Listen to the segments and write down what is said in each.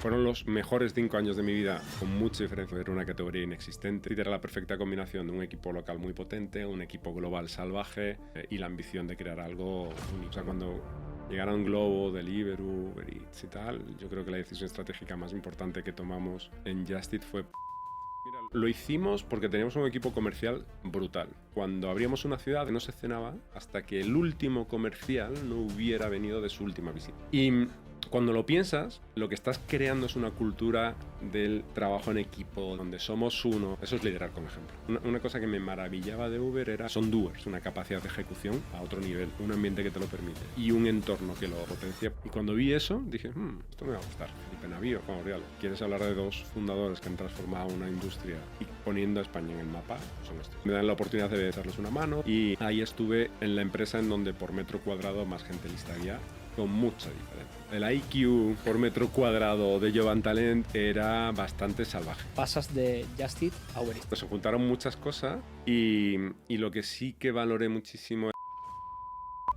Fueron los mejores 5 años de mi vida, con mucha diferencia. Era una categoría inexistente. Era la perfecta combinación de un equipo local muy potente, un equipo global salvaje y la ambición de crear algo único. O sea, cuando llegaron Globo, Deliveroo, Uber Eats y tal, yo creo que la decisión estratégica más importante que tomamos en Just Eat fue... Mira, lo hicimos porque teníamos un equipo comercial brutal. Cuando abríamos una ciudad no se cenaba hasta que el último comercial no hubiera venido de su última visita. Y cuando lo piensas, lo que estás creando es una cultura del trabajo en equipo, donde somos uno. Eso es liderar con ejemplo. Una cosa que me maravillaba de Uber son doers, una capacidad de ejecución a otro nivel, un ambiente que te lo permite y un entorno que lo potencia. Y cuando vi eso, dije, esto me va a gustar. Felipe Navío, Juan Oriola. ¿Quieres hablar de dos fundadores que han transformado una industria y poniendo a España en el mapa? Son estos. Me dan la oportunidad de echarles una mano y ahí estuve en la empresa en donde por metro cuadrado más gente lista había, con mucha diferencia. El IQ por metro cuadrado de Jovan Talent era bastante salvaje. Pasas de Just Eat a Uber Eats. Pues se juntaron muchas cosas y lo que sí que valoré muchísimo.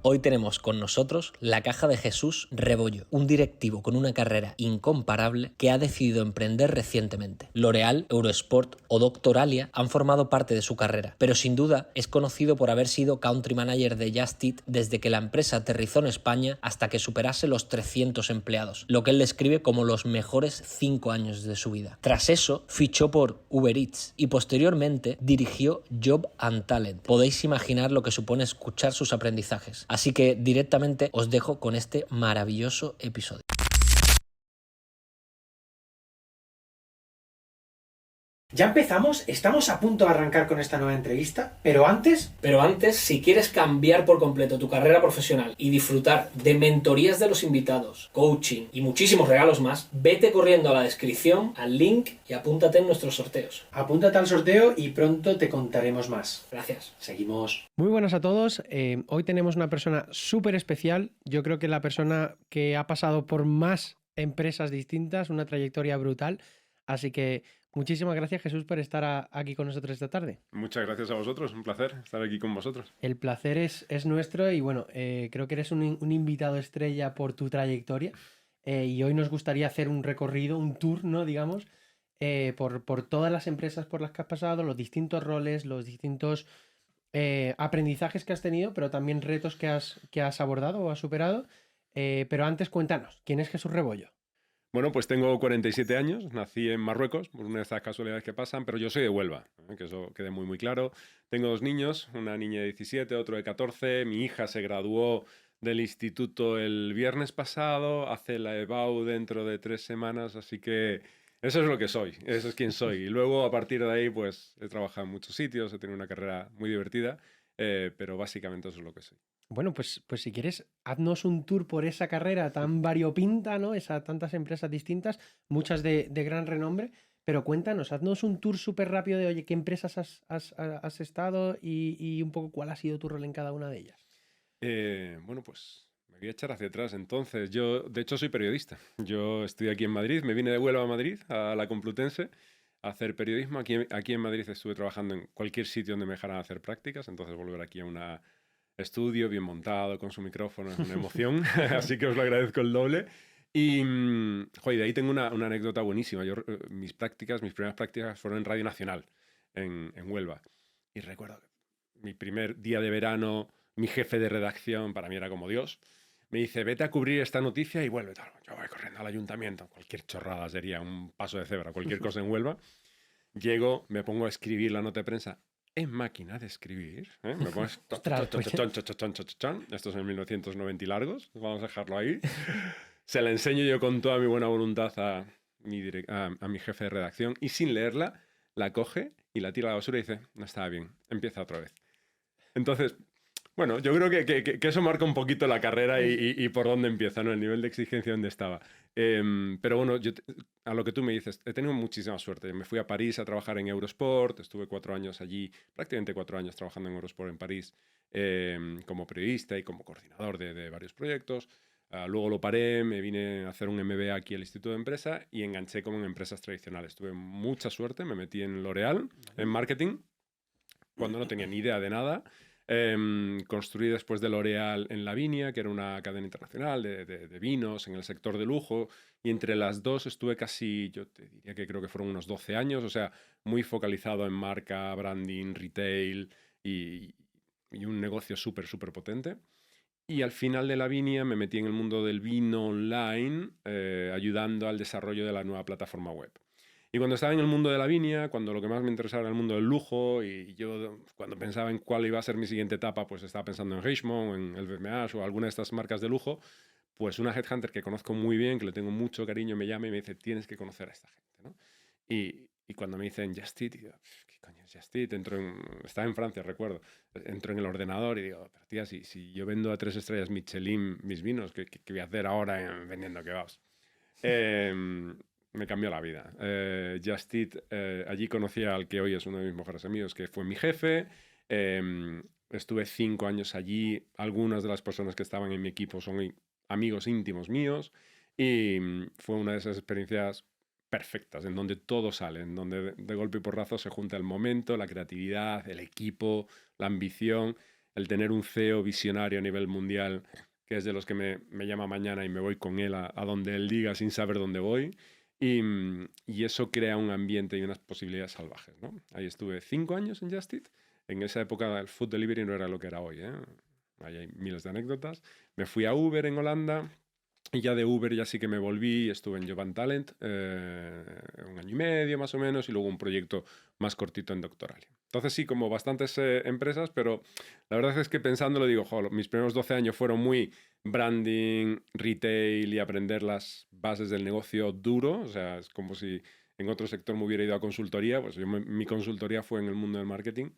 Hoy tenemos con nosotros la caja de Jesús Rebollo, un directivo con una carrera incomparable que ha decidido emprender recientemente. L'Oréal, Eurosport o Doctoralia han formado parte de su carrera, pero sin duda es conocido por haber sido country manager de Just Eat desde que la empresa aterrizó en España hasta que superase los 300 empleados, lo que él describe como los mejores 5 años de su vida. Tras eso, fichó por Uber Eats y posteriormente dirigió Job and Talent. Podéis imaginar lo que supone escuchar sus aprendizajes. Así que directamente os dejo con este maravilloso episodio. Ya empezamos, estamos a punto de arrancar con esta nueva entrevista, pero antes, si quieres cambiar por completo tu carrera profesional y disfrutar de mentorías de los invitados, coaching y muchísimos regalos más, vete corriendo a la descripción, al link y apúntate en nuestros sorteos. Apúntate al sorteo y pronto te contaremos más. Gracias. Seguimos. Muy buenas a todos. Hoy tenemos una persona súper especial. Yo creo que la persona que ha pasado por más empresas distintas, una trayectoria brutal. Así que muchísimas gracias, Jesús, por estar aquí con nosotros esta tarde. Muchas gracias a vosotros, un placer estar aquí con vosotros. El placer es nuestro y bueno, creo que eres un invitado estrella por tu trayectoria y hoy nos gustaría hacer un recorrido, un tour, ¿no? Digamos, por todas las empresas por las que has pasado, los distintos roles, los distintos aprendizajes que has tenido, pero también retos que has abordado o has superado. Pero antes cuéntanos, ¿quién es Jesús Rebollo? Bueno, pues tengo 47 años, nací en Marruecos, por una de estas casualidades que pasan, pero yo soy de Huelva, que eso quede muy, muy claro. Tengo 2 niños, una niña de 17, otro de 14. Mi hija se graduó del instituto el viernes pasado, hace la EBAU dentro de 3 semanas, así que eso es lo que soy, eso es quien soy. Y luego, a partir de ahí, pues he trabajado en muchos sitios, he tenido una carrera muy divertida, pero básicamente eso es lo que soy. Bueno, pues si quieres, haznos un tour por esa carrera tan variopinta, ¿no? Tantas empresas distintas, muchas de gran renombre, pero cuéntanos, haznos un tour súper rápido de, oye, ¿qué empresas has estado y un poco cuál ha sido tu rol en cada una de ellas? Bueno, pues me voy a echar hacia atrás. Entonces, yo de hecho soy periodista. Yo estoy aquí en Madrid, me vine de Huelva a Madrid, a la Complutense, a hacer periodismo. Aquí en Madrid estuve trabajando en cualquier sitio donde me dejaran hacer prácticas, entonces volver aquí a un estudio bien montado, con su micrófono, es una emoción, así que os lo agradezco el doble. Y, joder, de ahí tengo una anécdota buenísima. Mis primeras prácticas fueron en Radio Nacional, en Huelva. Y recuerdo que mi primer día de verano, mi jefe de redacción, para mí era como Dios, me dice, vete a cubrir esta noticia y vuelve. Yo voy corriendo al ayuntamiento, cualquier chorrada sería un paso de cebra, cualquier cosa en Huelva. Llego, me pongo a escribir la nota de prensa en máquina de escribir. Me pones... Estos son 1990 y largos, vamos a dejarlo ahí. Se la enseño yo con toda mi buena voluntad a mi jefe de redacción y sin leerla, la coge y la tira a la basura y dice, no estaba bien, empieza otra vez. Entonces, bueno, yo creo que eso marca un poquito la carrera y por dónde empieza, ¿no? El nivel de exigencia donde estaba. Pero bueno, a lo que tú me dices, he tenido muchísima suerte. Me fui a París a trabajar en Eurosport, estuve 4 años allí, prácticamente 4 años trabajando en Eurosport en París, como periodista y como coordinador de varios proyectos. Luego lo paré, me vine a hacer un MBA aquí al Instituto de Empresa y enganché como en empresas tradicionales. Tuve mucha suerte, me metí en L'Oréal, en marketing, cuando no tenía ni idea de nada. Construí después de L'Oréal en Lavinia, que era una cadena internacional de vinos en el sector de lujo, y entre las dos estuve casi, yo te diría que creo que fueron unos 12 años, o sea, muy focalizado en marca, branding, retail y un negocio súper, súper potente. Y al final de Lavinia me metí en el mundo del vino online, ayudando al desarrollo de la nueva plataforma web. Y cuando estaba en el mundo de la viña, cuando lo que más me interesaba era el mundo del lujo, y yo cuando pensaba en cuál iba a ser mi siguiente etapa, pues estaba pensando en Richemont, en LVMH o alguna de estas marcas de lujo, pues una headhunter que conozco muy bien, que le tengo mucho cariño, me llama y me dice, tienes que conocer a esta gente, ¿no? Y cuando me dicen Just Eat, digo, ¿qué coño es Just Eat? Estaba en Francia, recuerdo. Entro en el ordenador y digo, pero tía, si yo vendo a 3 estrellas Michelin mis vinos, ¿qué voy a hacer ahora vendiendo kebabs? Me cambió la vida. Just Eat, allí conocí al que hoy es uno de mis mejores amigos, que fue mi jefe. Estuve 5 años allí. Algunas de las personas que estaban en mi equipo son amigos íntimos míos. Y fue una de esas experiencias perfectas, en donde todo sale, en donde de golpe y porrazo se junta el momento, la creatividad, el equipo, la ambición, el tener un CEO visionario a nivel mundial, que es de los que me llama mañana y me voy con él a donde él diga sin saber dónde voy. Y eso crea un ambiente y unas posibilidades salvajes, ¿no? Ahí estuve 5 años en Just Eat. En esa época el food delivery no era lo que era hoy, ¿eh? Ahí hay miles de anécdotas. Me fui a Uber en Holanda. Y ya de Uber ya sí que me volví, estuve en Job and Talent 1 año y medio más o menos, y luego un proyecto más cortito en Doctoralia. Entonces sí, como bastantes empresas, pero la verdad es que pensándolo digo, mis primeros 12 años fueron muy branding, retail y aprender las bases del negocio duro. O sea, es como si en otro sector me hubiera ido a consultoría, pues mi consultoría fue en el mundo del marketing,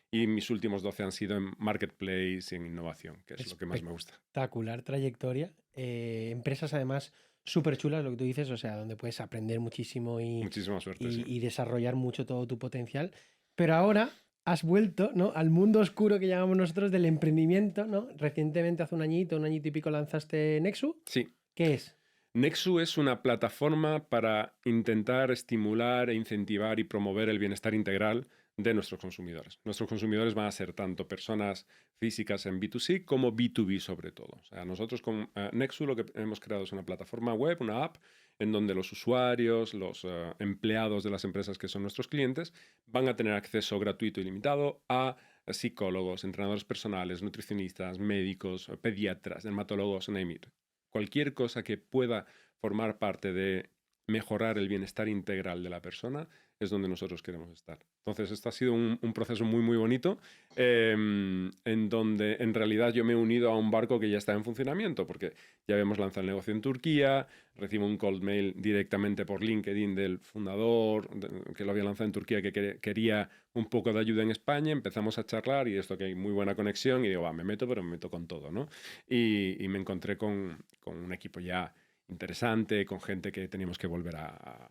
y mis últimos 12 han sido en marketplace y en innovación, que es lo que más me gusta. Espectacular trayectoria. Empresas además súper chulas, lo que tú dices, o sea, donde puedes aprender muchísimo Muchísima suerte, sí. y desarrollar mucho todo tu potencial. Pero ahora has vuelto, ¿no?, al mundo oscuro que llamamos nosotros del emprendimiento, ¿no? Recientemente, hace un añito y pico, lanzaste Nexu. Sí. ¿Qué es? Nexu es una plataforma para intentar estimular e incentivar y promover el bienestar integral de nuestros consumidores. Nuestros consumidores van a ser tanto personas físicas en B2C como B2B sobre todo. O sea, nosotros con Nexu lo que hemos creado es una plataforma web, una app, en donde los usuarios, los empleados de las empresas que son nuestros clientes, van a tener acceso gratuito y limitado a psicólogos, entrenadores personales, nutricionistas, médicos, pediatras, dermatólogos, name it. Cualquier cosa que pueda formar parte de mejorar el bienestar integral de la persona es donde nosotros queremos estar. Entonces, esto ha sido un proceso muy, muy bonito, en donde en realidad yo me he unido a un barco que ya está en funcionamiento, porque ya habíamos lanzado el negocio en Turquía, recibo un cold mail directamente por LinkedIn del fundador, que lo había lanzado en Turquía, que quería un poco de ayuda en España, empezamos a charlar y esto que hay muy buena conexión, y digo, me meto, pero me meto con todo, ¿no? Y me encontré con un equipo ya interesante, con gente que teníamos que volver a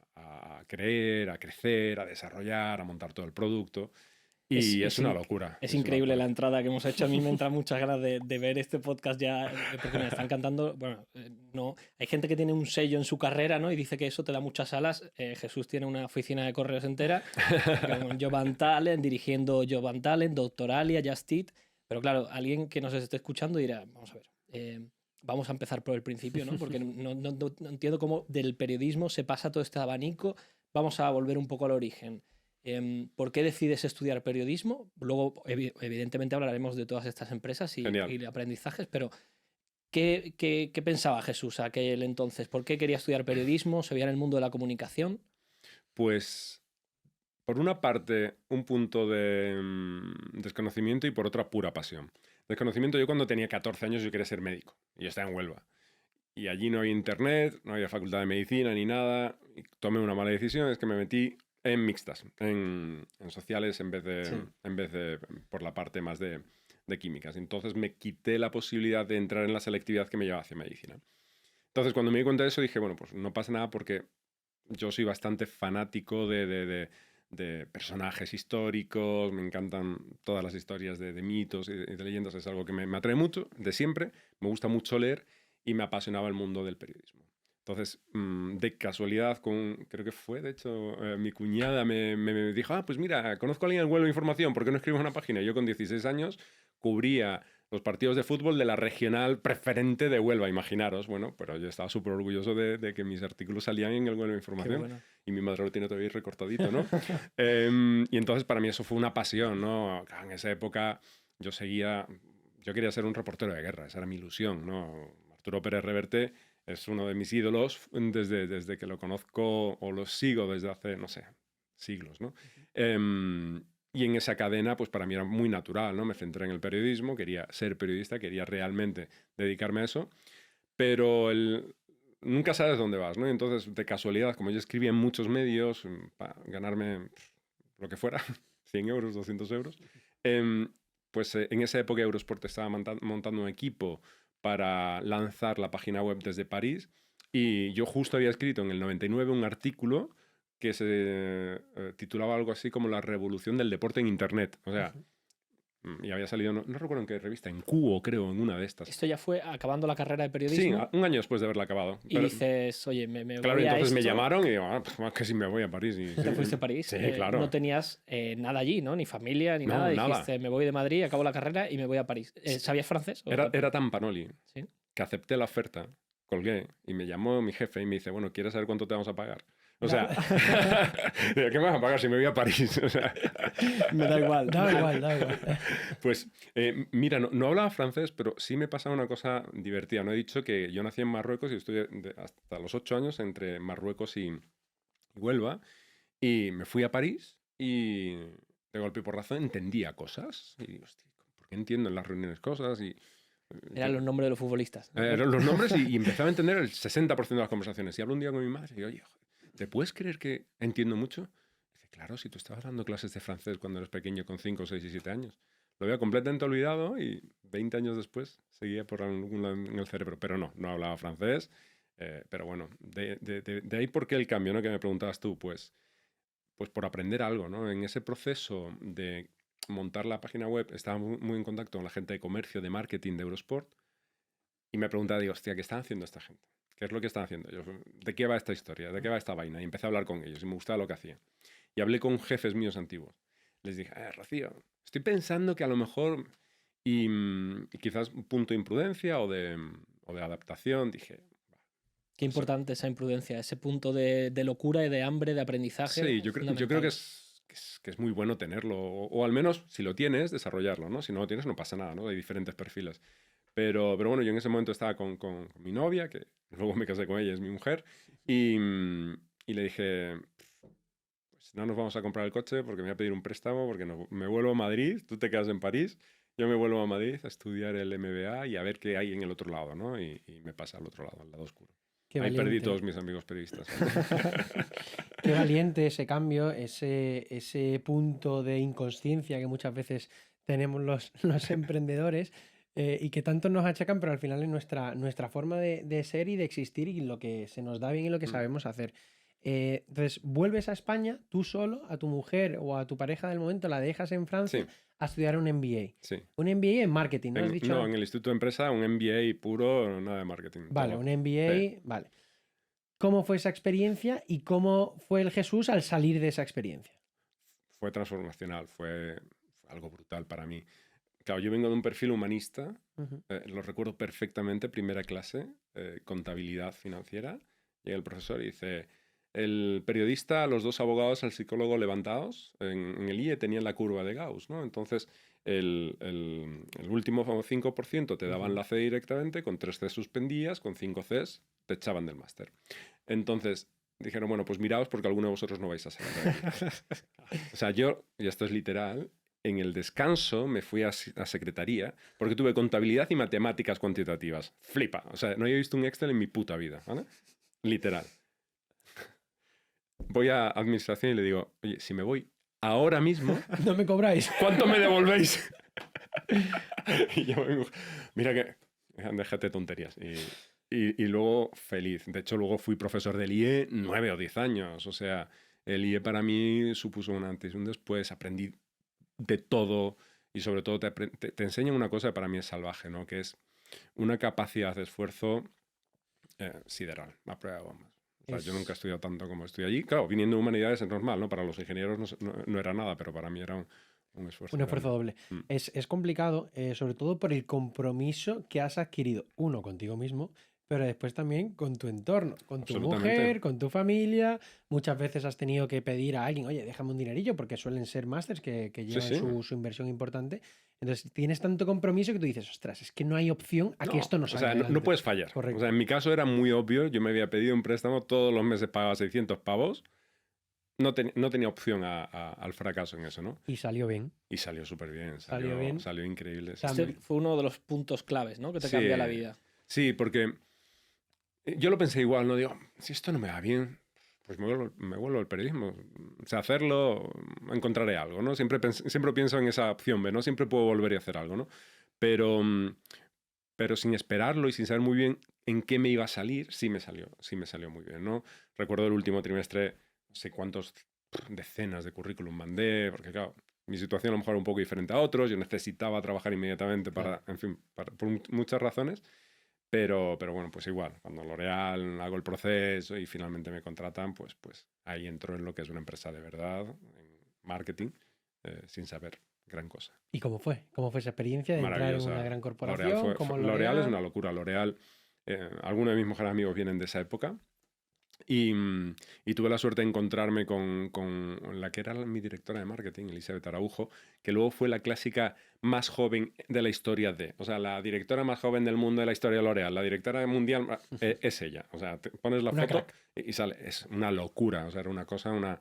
creer, a crecer, a desarrollar, a montar todo el producto. Y es una locura. Es increíble la entrada que hemos hecho. A mí me entra muchas ganas de ver este podcast ya, porque me están cantando. Bueno, no, hay gente que tiene un sello en su carrera, ¿no? Y dice que eso te da muchas alas. Jesús tiene una oficina de correos entera, con Job and Talent, dirigiendo Job and Talent, Doctoralia, Just Eat. Pero claro, alguien que nos esté escuchando dirá, vamos a ver, vamos a empezar por el principio, ¿no? Porque no entiendo cómo del periodismo se pasa todo este abanico. Vamos a volver un poco al origen. ¿Por qué decides estudiar periodismo? Luego, evidentemente, hablaremos de todas estas empresas y aprendizajes, pero ¿qué pensaba Jesús a aquel entonces? ¿Por qué quería estudiar periodismo? ¿Se veía en el mundo de la comunicación? Pues, por una parte, un punto de desconocimiento, y por otra, pura pasión. Desconocimiento, yo cuando tenía 14 años yo quería ser médico, y yo estaba en Huelva. Y allí no había internet, no había facultad de medicina ni nada, y tomé una mala decisión, es que me metí en mixtas, en sociales en vez de por la parte más de químicas. Entonces me quité la posibilidad de entrar en la selectividad que me llevaba hacia medicina. Entonces cuando me di cuenta de eso dije, bueno, pues no pasa nada, porque yo soy bastante fanático de personajes históricos, me encantan todas las historias de mitos y de leyendas, es algo que me atrae mucho, de siempre, me gusta mucho leer y me apasionaba el mundo del periodismo. Entonces, de casualidad, creo que fue, de hecho, mi cuñada me dijo, pues mira, conozco a alguien en Huelva Información, ¿por qué no escribes una página? Y yo con 16 años cubría los partidos de fútbol de la regional preferente de Huelva, imaginaros. Bueno, pero yo estaba súper orgulloso de que mis artículos salían en el Huelva Información. Bueno. Y mi madre lo tiene todavía recortadito, ¿no? Y entonces para mí eso fue una pasión, ¿no? En esa época yo quería ser un reportero de guerra, esa era mi ilusión, ¿no? Arturo Pérez Reverte es uno de mis ídolos desde que lo conozco o lo sigo desde hace, no sé, siglos, ¿no? Y en esa cadena, pues para mí era muy natural, ¿no? Me centré en el periodismo, quería ser periodista, quería realmente dedicarme a eso, pero nunca sabes dónde vas, ¿no? Entonces, de casualidad, como yo escribía en muchos medios, para ganarme lo que fuera, 100 euros, 200 euros, pues en esa época Eurosport estaba montando un equipo para lanzar la página web desde París y yo justo había escrito en el 99 un artículo que se titulaba algo así como La revolución del deporte en Internet. O sea, y había salido, no recuerdo en qué revista, en Cubo, creo, en una de estas. Esto ya fue acabando la carrera de periodismo. Sí, un año después de haberla acabado. Y dices, oye, me claro, voy a entonces esto. me llamaron y digo, pues que si me voy a París. Y, ¿Te fuiste a París? Sí, claro. No tenías nada allí, ¿no? Ni familia, ni nada. Dijiste, me voy de Madrid, acabo la carrera y me voy a París. ¿Sabías francés? Era tan panoli ¿Sí? que acepté la oferta, colgué y me llamó mi jefe y me dice, bueno, ¿quieres saber cuánto te vamos a pagar? O sea, ¿qué me vas a pagar si me voy a París? O sea, me da igual. Da igual. Pues, mira, no hablaba francés, pero sí me pasaba una cosa divertida. No he dicho que yo nací en Marruecos y estuve hasta los 8 años entre Marruecos y Huelva. Y me fui a París y de golpe y porrazo entendía cosas. Y digo, hostia, ¿por qué entiendo en las reuniones cosas? Y eran los nombres de los futbolistas, ¿no? Eran los nombres y empezaba a entender el 60% de las conversaciones. Y hablo un día con mi madre y digo, oye, ¿te puedes creer que entiendo mucho? Dice, claro, si tú estabas dando clases de francés cuando eres pequeño con 5, 6 y 7 años. Lo había completamente olvidado y 20 años después seguía por algún lado en el cerebro. Pero no hablaba francés. Pero bueno, de ahí por qué el cambio, ¿no? Que me preguntabas tú, pues por aprender algo, ¿no? En ese proceso de montar la página web estaba muy en contacto con la gente de comercio, de marketing de Eurosport y me preguntaba, digo, hostia, ¿qué están haciendo esta gente? ¿Qué es lo que están haciendo? Yo, ¿de qué va esta historia? ¿De qué va esta vaina? Y empecé a hablar con ellos y me gustaba lo que hacían. Y hablé con jefes míos antiguos. Les dije, Rocío, estoy pensando que a lo mejor, y quizás un punto de imprudencia o de adaptación, dije... Qué importante esa imprudencia, ese punto de locura y de hambre, de aprendizaje. Sí, yo creo que es muy bueno tenerlo, o al menos si lo tienes, desarrollarlo, ¿no? Si no lo tienes, no pasa nada, ¿no? Hay diferentes perfiles. Pero bueno, yo en ese momento estaba con mi novia, que luego me casé con ella, es mi mujer, y le dije, pues no nos vamos a comprar el coche porque me voy a pedir un préstamo, porque me vuelvo a Madrid, tú te quedas en París, yo me vuelvo a Madrid a estudiar el MBA y a ver qué hay en el otro lado, ¿no? Y me pasa al otro lado, al lado oscuro. Ahí perdí todos mis amigos periodistas. Qué valiente ese cambio, ese punto de inconsciencia que muchas veces tenemos los emprendedores y que tanto nos achacan, pero al final es nuestra forma de ser y de existir y lo que se nos da bien y lo que sabemos hacer. Entonces, vuelves a España, tú solo, a tu mujer o a tu pareja del momento, la dejas en Francia a estudiar un MBA. Sí. Un MBA en marketing, ¿no has dicho? No, en el Instituto de Empresa, un MBA puro, nada de marketing. Vale, todo. un MBA, vale. ¿Cómo fue esa experiencia y cómo fue el Jesús al salir de esa experiencia? Fue transformacional, fue algo brutal para mí. Claro, yo vengo de un perfil humanista, lo recuerdo perfectamente, primera clase, contabilidad financiera. Llega el profesor y dice, el periodista, los dos abogados, el psicólogo levantados, en el IE tenían la curva de Gauss, ¿no? Entonces, el último 5% te daban la C directamente, con 3 C suspendías, con 5 Cs te echaban del máster. Entonces, dijeron, bueno, pues miraos porque alguno de vosotros no vais a salir. O sea, yo, y esto es literal, en el descanso me fui a secretaría porque tuve contabilidad y matemáticas cuantitativas. Flipa. O sea, no había visto un Excel en mi puta vida, ¿vale? Literal. Voy a administración y le digo, oye, si me voy ahora mismo... ¿No me cobráis? ¿Cuánto me devolvéis? Y yo vengo, mira que... Déjate tonterías. Y luego feliz. De hecho, luego fui profesor del IE 9 o 10 años. O sea, el IE para mí supuso un antes y un después. Aprendí de todo y sobre todo te enseñan una cosa que para mí es salvaje, ¿no? Que es una capacidad de esfuerzo sideral, a prueba de bombas. O sea, yo nunca he estudiado tanto como estoy allí. Claro, viniendo de humanidades es normal, ¿no? Para los ingenieros no era nada, pero para mí era un esfuerzo. Un esfuerzo doble. Es complicado, sobre todo por el compromiso que has adquirido, uno, contigo mismo, pero después también con tu entorno, con tu mujer, con tu familia. Muchas veces has tenido que pedir a alguien, oye, déjame un dinerillo, porque suelen ser másters que llevan su inversión importante. Entonces tienes tanto compromiso que tú dices, ostras, es que no hay opción a que esto no salga adelante. No puedes fallar. Correcto. O sea, en mi caso era muy obvio. Yo me había pedido un préstamo, todos los meses pagaba 600 pavos. No tenía opción al fracaso en eso, ¿no? Y salió bien. Y salió súper bien. Salió Increíble. Este fue uno de los puntos claves, ¿no? Que te cambia la vida. Sí, porque yo lo pensé igual, ¿no? Digo, si esto no me va bien, pues me vuelvo al periodismo. O sea, hacerlo, encontraré algo, ¿no? Siempre pienso en esa opción B, ¿no? Siempre puedo volver a hacer algo, ¿no? Pero sin esperarlo y sin saber muy bien en qué me iba a salir, sí me salió muy bien, ¿no? Recuerdo el último trimestre, no sé cuántos decenas de currículum mandé, porque claro, mi situación a lo mejor era un poco diferente a otros, yo necesitaba trabajar inmediatamente por muchas razones. Pero bueno, pues igual, cuando L'Oréal hago el proceso y finalmente me contratan, pues ahí entro en lo que es una empresa de verdad, en marketing, sin saber gran cosa. ¿Y cómo fue? ¿Cómo fue esa experiencia de entrar en una gran corporación? L'Oréal es una locura. L'Oréal, algunos de mis mejores amigos vienen de esa época. Y tuve la suerte de encontrarme con la que era mi directora de marketing, Elizabeth Araujo, que luego fue la clásica más joven de la historia o sea, la directora más joven del mundo de la historia de L'Oréal, la directora mundial es ella. O sea, te pones la foto y sale. Es una locura. O sea, era una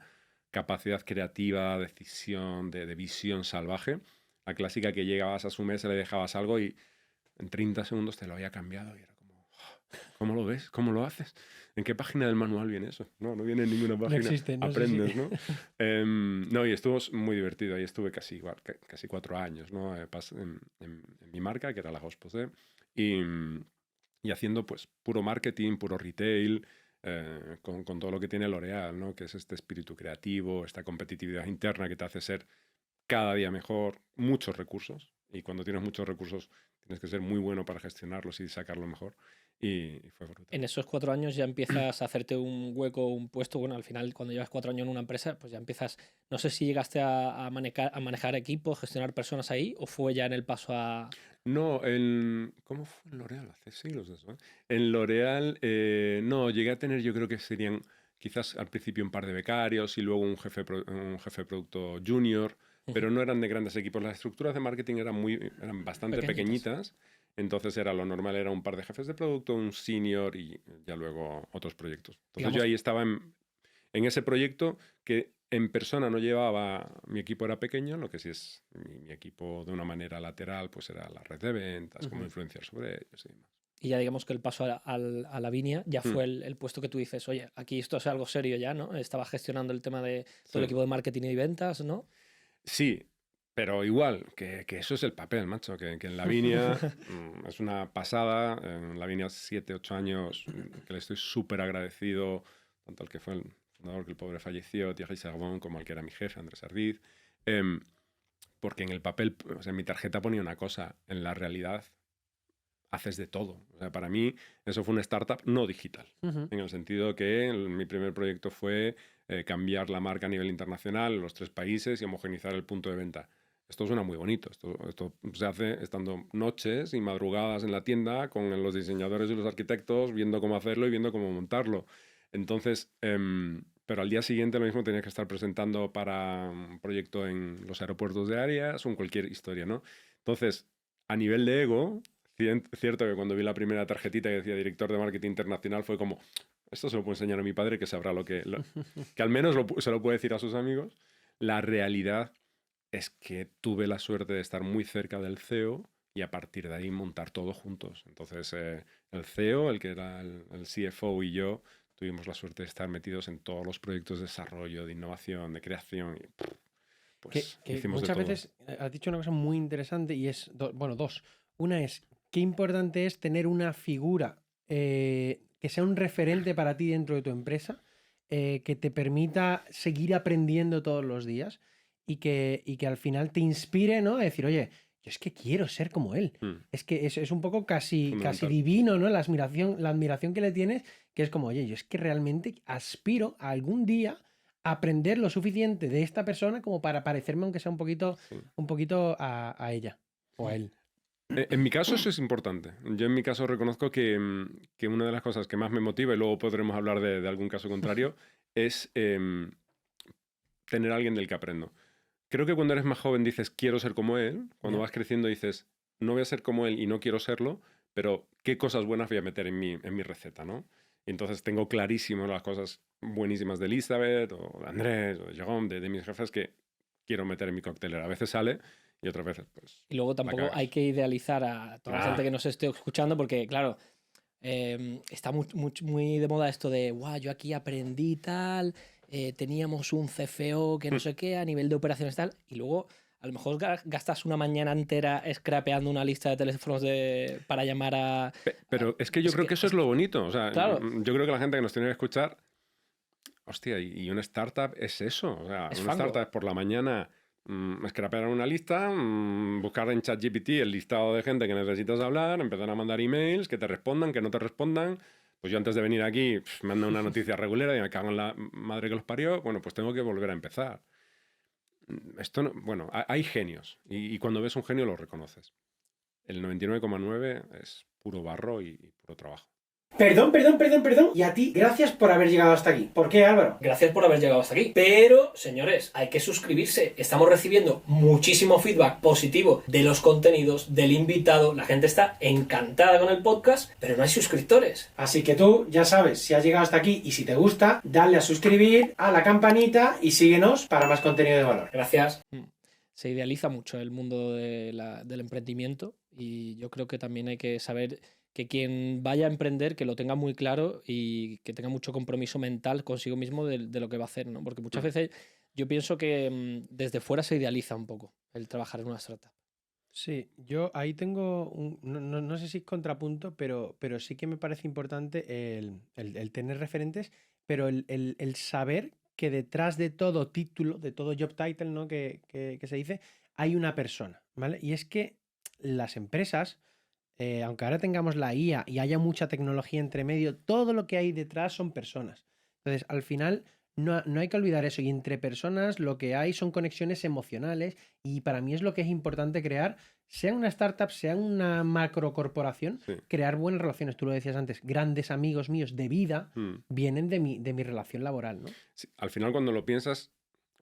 capacidad creativa, decisión, de visión salvaje. La clásica que llegabas a su mesa, le dejabas algo y en 30 segundos te lo había cambiado y era como, ¿cómo lo ves? ¿Cómo lo haces? ¿En qué página del manual viene eso? No viene en ninguna página. No existe, no aprendes, ¿no? No, y estuvo muy divertido. Ahí estuve casi 4 años, ¿no? En mi marca, que era la Hosposé, y haciendo pues puro marketing, puro retail, con todo lo que tiene L'Oréal, ¿no? Que es este espíritu creativo, esta competitividad interna que te hace ser cada día mejor, muchos recursos. Y cuando tienes muchos recursos, tienes que ser muy bueno para gestionarlos y sacarlo mejor. Y fue brutal. En esos 4 años ya empiezas a hacerte un hueco, un puesto. Bueno, al final, cuando llevas 4 años en una empresa, pues ya empiezas. No sé si llegaste a manejar equipos, gestionar personas ahí, o fue ya en el paso a. No, ¿cómo fue en L'Oréal? Hace siglos de eso, ¿eh? En L'Oréal, no, llegué a tener, yo creo que serían quizás al principio un par de becarios y luego un jefe de producto junior, pero no eran de grandes equipos. Las estructuras de marketing eran bastante pequeñitas. Entonces lo normal era un par de jefes de producto, un senior y ya luego otros proyectos. Entonces yo ahí estaba en ese proyecto que en persona no llevaba, mi equipo era pequeño, lo que sí es mi equipo de una manera lateral, pues era la red de ventas, cómo influenciar sobre ellos y demás. Y ya digamos que el paso a Lavinia ya fue el puesto que tú dices, oye, aquí esto es algo serio ya, ¿no? Estaba gestionando el tema de todo el equipo de marketing y ventas, ¿no? Sí. Pero igual, que eso es el papel, macho, que en Lavinia es una pasada. En Lavinia 7, 8 años, que le estoy súper agradecido, tanto al que fue el fundador, que el pobre falleció, Thierry Charbon, como al que era mi jefe, Andrés Ardiz. Porque en el papel, o sea, en mi tarjeta ponía una cosa, en la realidad haces de todo. O sea, para mí eso fue una startup no digital, en el sentido que mi primer proyecto fue cambiar la marca a nivel internacional en los 3 países y homogenizar el punto de venta. Esto suena muy bonito. Esto se hace estando noches y madrugadas en la tienda con los diseñadores y los arquitectos, viendo cómo hacerlo y viendo cómo montarlo. Entonces, pero al día siguiente lo mismo tenía que estar presentando para un proyecto en los aeropuertos de Arias o en cualquier historia, ¿no? Entonces, a nivel de ego, cierto que cuando vi la primera tarjetita que decía director de marketing internacional fue como, esto se lo puedo enseñar a mi padre que sabrá que al menos se lo puede decir a sus amigos. La realidad es que tuve la suerte de estar muy cerca del CEO y a partir de ahí montar todo juntos. Entonces, el CEO, el que era el CFO y yo, tuvimos la suerte de estar metidos en todos los proyectos de desarrollo, de innovación, de creación. Y, pues hicimos muchas veces has dicho una cosa muy interesante y es, dos. Una es, qué importante es tener una figura que sea un referente para ti dentro de tu empresa, que te permita seguir aprendiendo todos los días. Y que al final te inspire, ¿no? A decir, oye, yo es que quiero ser como él. Es que es un poco casi Fundamental. divino, ¿no? La admiración que le tienes, que es como, oye, yo es que realmente aspiro a algún día a aprender lo suficiente de esta persona como para parecerme, aunque sea Sí. un poquito a ella o a él. En mi caso eso es importante. Yo en mi caso reconozco que una de las cosas que más me motiva, y luego podremos hablar de algún caso contrario, es tener a alguien del que aprendo. Creo que cuando eres más joven dices, quiero ser como él. Cuando Ya. vas creciendo dices, no voy a ser como él y no quiero serlo, pero qué cosas buenas voy a meter en mi receta, ¿no? Y entonces tengo clarísimo las cosas buenísimas de Elizabeth, o de Andrés, o de Jerome, de mis jefes que quiero meter en mi coctelera. A veces sale y otras veces, pues, Y luego la tampoco cagas. hay que idealizar a toda la Ah. gente que nos esté escuchando, porque, claro, está muy de moda esto de, guau, yo aquí aprendí tal, teníamos un CFO que no sé qué, a nivel de operaciones tal, y luego a lo mejor gastas una mañana entera scrapeando una lista de teléfonos para llamar a... Pero es que yo creo que eso es lo bonito. O sea, Claro. yo creo que la gente que nos tiene que escuchar, hostia, y una startup es eso. O sea, Es una fango. startup es por la mañana scrapear una lista, buscar en ChatGPT el listado de gente que necesitas hablar, empezar a mandar emails, que te respondan, que no te respondan. Pues yo antes de venir aquí me anda una noticia regulera y me cago en la madre que los parió. Bueno, pues tengo que volver a empezar. Esto no, bueno, hay genios y cuando ves un genio lo reconoces. El 99,9 es puro barro y puro trabajo. Perdón. Y a ti, gracias por haber llegado hasta aquí. ¿Por qué, Álvaro? Gracias por haber llegado hasta aquí. Pero, señores, hay que suscribirse. Estamos recibiendo muchísimo feedback positivo de los contenidos, del invitado. La gente está encantada con el podcast, pero no hay suscriptores. Así que tú, ya sabes, si has llegado hasta aquí y si te gusta, dale a suscribir, a la campanita y síguenos para más contenido de valor. Gracias. Se idealiza mucho el mundo del emprendimiento, y yo creo que también hay que saber que quien vaya a emprender, que lo tenga muy claro y que tenga mucho compromiso mental consigo mismo de lo que va a hacer, ¿no? Porque muchas veces yo pienso que desde fuera se idealiza un poco el trabajar en una startup. Sí, yo ahí tengo no sé si es contrapunto, pero sí que me parece importante el tener referentes, pero el saber que detrás de todo título, de todo job title, ¿no? que se dice, hay una persona, ¿vale? Y es que las empresas, aunque ahora tengamos la IA y haya mucha tecnología entre medio, todo lo que hay detrás son personas. Entonces, al final, no hay que olvidar eso. Y entre personas lo que hay son conexiones emocionales, y para mí es lo que es importante crear, sea una startup, sea una macrocorporación, Sí. crear buenas relaciones. Tú lo decías antes, grandes amigos míos de vida Mm. vienen de mi relación laboral, ¿no? Sí, al final cuando lo piensas,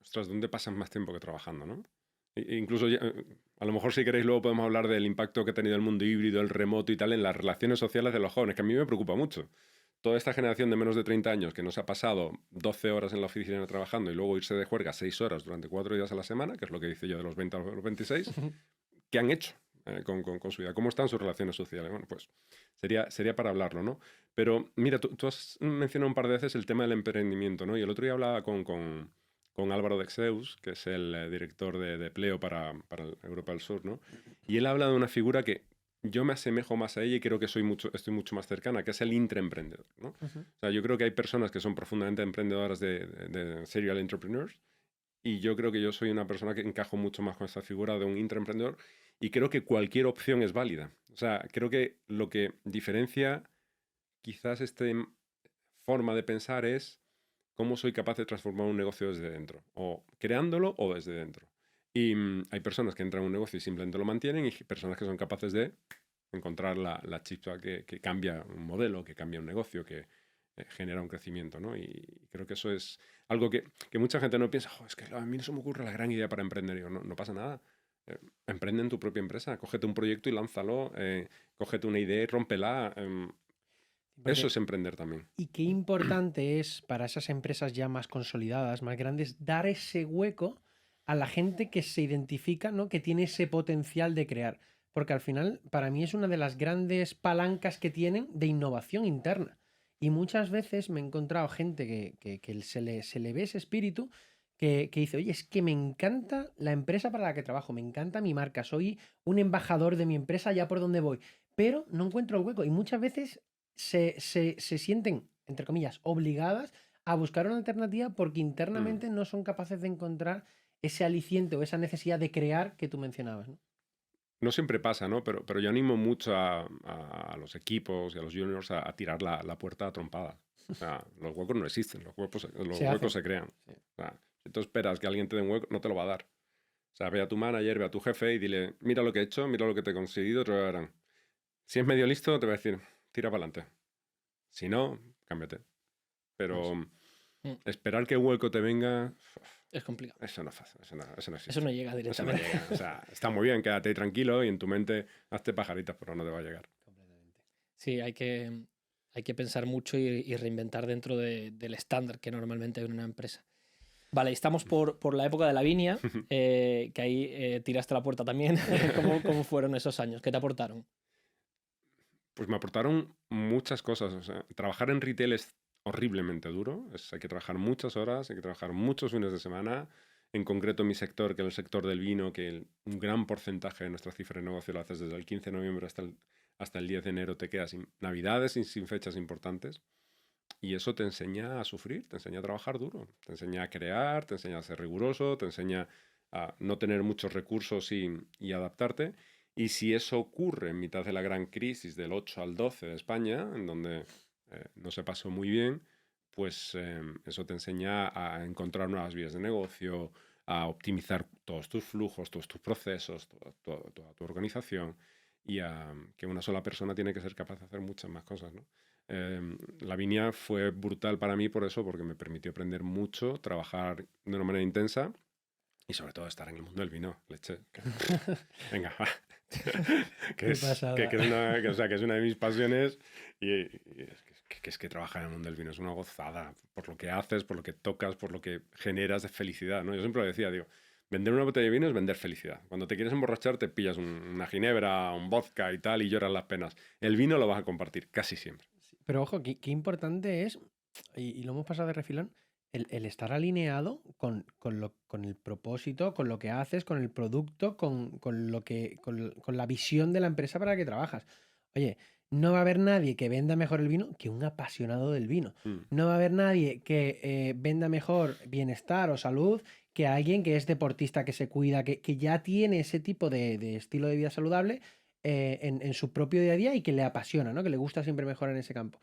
ostras, ¿dónde pasas más tiempo que trabajando, no? Incluso, a lo mejor si queréis luego podemos hablar del impacto que ha tenido el mundo híbrido, el remoto y tal, en las relaciones sociales de los jóvenes, que a mí me preocupa mucho. Toda esta generación de menos de 30 años que nos ha pasado 12 horas en la oficina trabajando y luego irse de juerga 6 horas durante 4 días a la semana, que es lo que dice yo de los 20 a los 26, ¿qué han hecho con su vida? ¿Cómo están sus relaciones sociales? Bueno, pues sería para hablarlo, ¿no? Pero mira, tú has mencionado un par de veces el tema del emprendimiento, ¿no? Y el otro día hablaba con Álvaro Dexeus, que es el director de Pleo para Europa del Sur, ¿no? Y él habla de una figura que yo me asemejo más a ella y creo que estoy mucho más cercana, que es el intraemprendedor, ¿no? Ujú. O sea, yo creo que hay personas que son profundamente emprendedoras de serial entrepreneurs, y yo creo que yo soy una persona que encajo mucho más con esta figura de un intraemprendedor, y creo que cualquier opción es válida. O sea, creo que lo que diferencia quizás esta forma de pensar es cómo soy capaz de transformar un negocio desde dentro, o creándolo o desde dentro. Y hay personas que entran en un negocio y simplemente lo mantienen, y personas que son capaces de encontrar la chispa que cambia un modelo, que cambia un negocio, que genera un crecimiento, ¿no? Y creo que eso es algo que mucha gente no piensa, es que a mí no se me ocurre la gran idea para emprender. Digo, no pasa nada. Emprende en tu propia empresa, cógete un proyecto y lánzalo, cógete una idea y rómpela. Eso es emprender también. Y qué importante es para esas empresas ya más consolidadas, más grandes, dar ese hueco a la gente que se identifica, ¿no? Que tiene ese potencial de crear. Porque al final, para mí es una de las grandes palancas que tienen de innovación interna. Y muchas veces me he encontrado gente que se le ve ese espíritu, que dice, oye, es que me encanta la empresa para la que trabajo, me encanta mi marca, soy un embajador de mi empresa allá por donde voy, pero no encuentro el hueco. Y muchas veces se sienten, entre comillas, obligadas a buscar una alternativa porque internamente no son capaces de encontrar ese aliciente o esa necesidad de crear que tú mencionabas, ¿no? no siempre pasa, ¿no? Pero yo animo mucho a los equipos y a los juniors a tirar la puerta a trompada. O sea, los huecos no existen, los huecos se crean. Sí. O sea, si tú esperas que alguien te dé un hueco, no te lo va a dar. O sea, ve a tu manager, ve a tu jefe y dile, mira lo que he hecho, mira lo que te he conseguido, te lo darán. Si es medio listo, te va a decir, tira para adelante. Si no, cámbiate. Pero esperar que el hueco te venga... Es complicado. Eso no es fácil, eso no existe. Eso no llega Eso no directamente. llega. O sea, está muy bien, quédate ahí tranquilo y en tu mente hazte pajaritas, pero no te va a llegar. Sí, hay que pensar mucho y reinventar dentro del estándar que normalmente hay en una empresa. Vale, estamos por la época de Lavinia, que ahí tiraste la puerta también. ¿Cómo fueron esos años? ¿Qué te aportaron? Pues me aportaron muchas cosas. O sea, trabajar en retail es horriblemente duro. Hay que trabajar muchas horas, hay que trabajar muchos fines de semana. En concreto, mi sector, que es el sector del vino, que un gran porcentaje de nuestra cifra de negocio lo haces desde el 15 de noviembre hasta el 10 de enero, te quedas sin navidades y sin fechas importantes. Y eso te enseña a sufrir, te enseña a trabajar duro, te enseña a crear, te enseña a ser riguroso, te enseña a no tener muchos recursos y adaptarte. Y si eso ocurre en mitad de la gran crisis del 8 al 12 de España, en donde no se pasó muy bien, pues eso te enseña a encontrar nuevas vías de negocio, a optimizar todos tus flujos, todos tus procesos, toda tu organización y a que una sola persona tiene que ser capaz de hacer muchas más cosas, ¿no? Lavinia fue brutal para mí por eso, porque me permitió aprender mucho, trabajar de una manera intensa y sobre todo estar en el mundo del vino, leche. Venga, va. que es una de mis pasiones y es que trabajar en el mundo del vino es una gozada por lo que haces, por lo que tocas, por lo que generas de felicidad, ¿no? Yo siempre lo decía, digo, vender una botella de vino es vender felicidad. Cuando te quieres emborrachar te pillas una ginebra, un vodka y tal y lloras las penas. El vino lo vas a compartir casi siempre. Pero ojo, qué importante es, y lo hemos pasado de refilón, el estar alineado con el propósito, con lo que haces, con el producto, con la visión de la empresa para la que trabajas. Oye, no va a haber nadie que venda mejor el vino que un apasionado del vino. No va a haber nadie que venda mejor bienestar o salud que alguien que es deportista, que se cuida, que ya tiene ese tipo de estilo de vida saludable en su propio día a día y que le apasiona, ¿no? Que le gusta siempre mejorar en ese campo.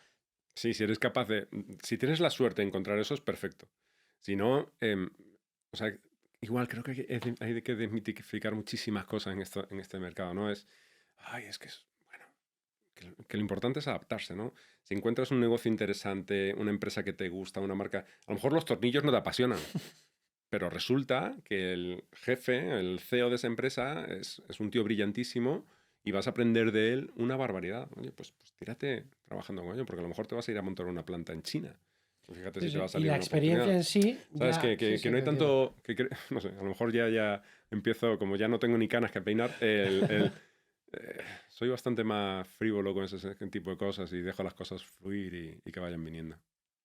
Sí, si eres capaz de... Si tienes la suerte de encontrar eso, es perfecto. Si no, o sea, igual creo que hay que desmitificar muchísimas cosas en este mercado, ¿no? Es bueno, que lo importante es adaptarse, ¿no? Si encuentras un negocio interesante, una empresa que te gusta, una marca... A lo mejor los tornillos no te apasionan, pero resulta que el jefe, el CEO de esa empresa, es un tío brillantísimo y vas a aprender de él una barbaridad. Oye, pues tírate trabajando con ello, porque a lo mejor te vas a ir a montar una planta en China. Fíjate si te va a salir y la una experiencia en sí... ¿Sabes? Ya, Que no hay tanto... no sé, a lo mejor ya empiezo, como ya no tengo ni canas que peinar, soy bastante más frívolo con ese tipo de cosas y dejo las cosas fluir y que vayan viniendo.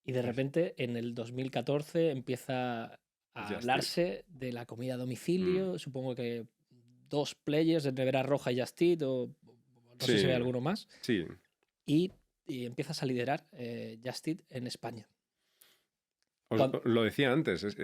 Y de repente, en el 2014 empieza a Just hablarse de la comida a domicilio. Supongo que 2 players, de Nevera Roja y Just Eat, o no sé si hay alguno más. Sí. Y empiezas a liderar Just Eat en España. Lo decía antes,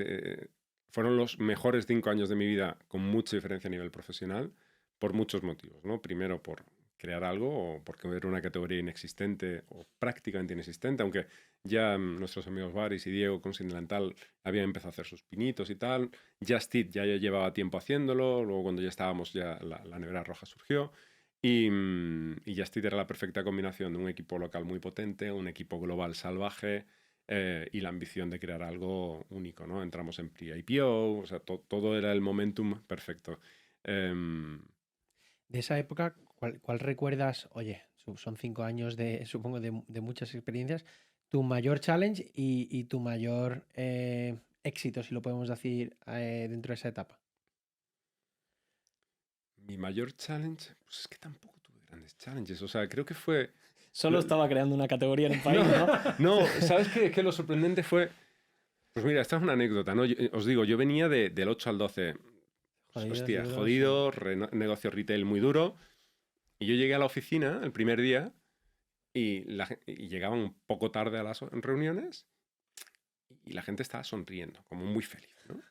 fueron los mejores 5 años de mi vida con mucha diferencia a nivel profesional por muchos motivos, ¿no? Primero, por crear algo, o porque era una categoría inexistente o prácticamente inexistente, aunque ya nuestros amigos Baris y Diego con Sindelantal habían empezado a hacer sus pinitos y tal. Just Eat ya llevaba tiempo haciéndolo, luego cuando ya estábamos ya la Nevera Roja surgió y Just Eat era la perfecta combinación de un equipo local muy potente, un equipo global salvaje y la ambición de crear algo único, ¿no? Entramos en pre-IPO, o sea, todo era el momentum perfecto. De esa época, ¿cuál recuerdas? Oye, son 5 años supongo, de muchas experiencias. Tu mayor challenge y tu mayor éxito, si lo podemos decir, dentro de esa etapa. Mi mayor challenge, pues es que tampoco tuve grandes challenges. O sea, creo que fue... Solo estaba creando una categoría en el país, ¿no? No, ¿sabes qué? Que lo sorprendente fue... Pues mira, esta es una anécdota, ¿no? Os digo, yo venía del 8 al 12. Jodido, negocio retail muy duro. Y yo llegué a la oficina el primer día y llegaba un poco tarde a las reuniones y la gente estaba sonriendo, como muy feliz, ¿no?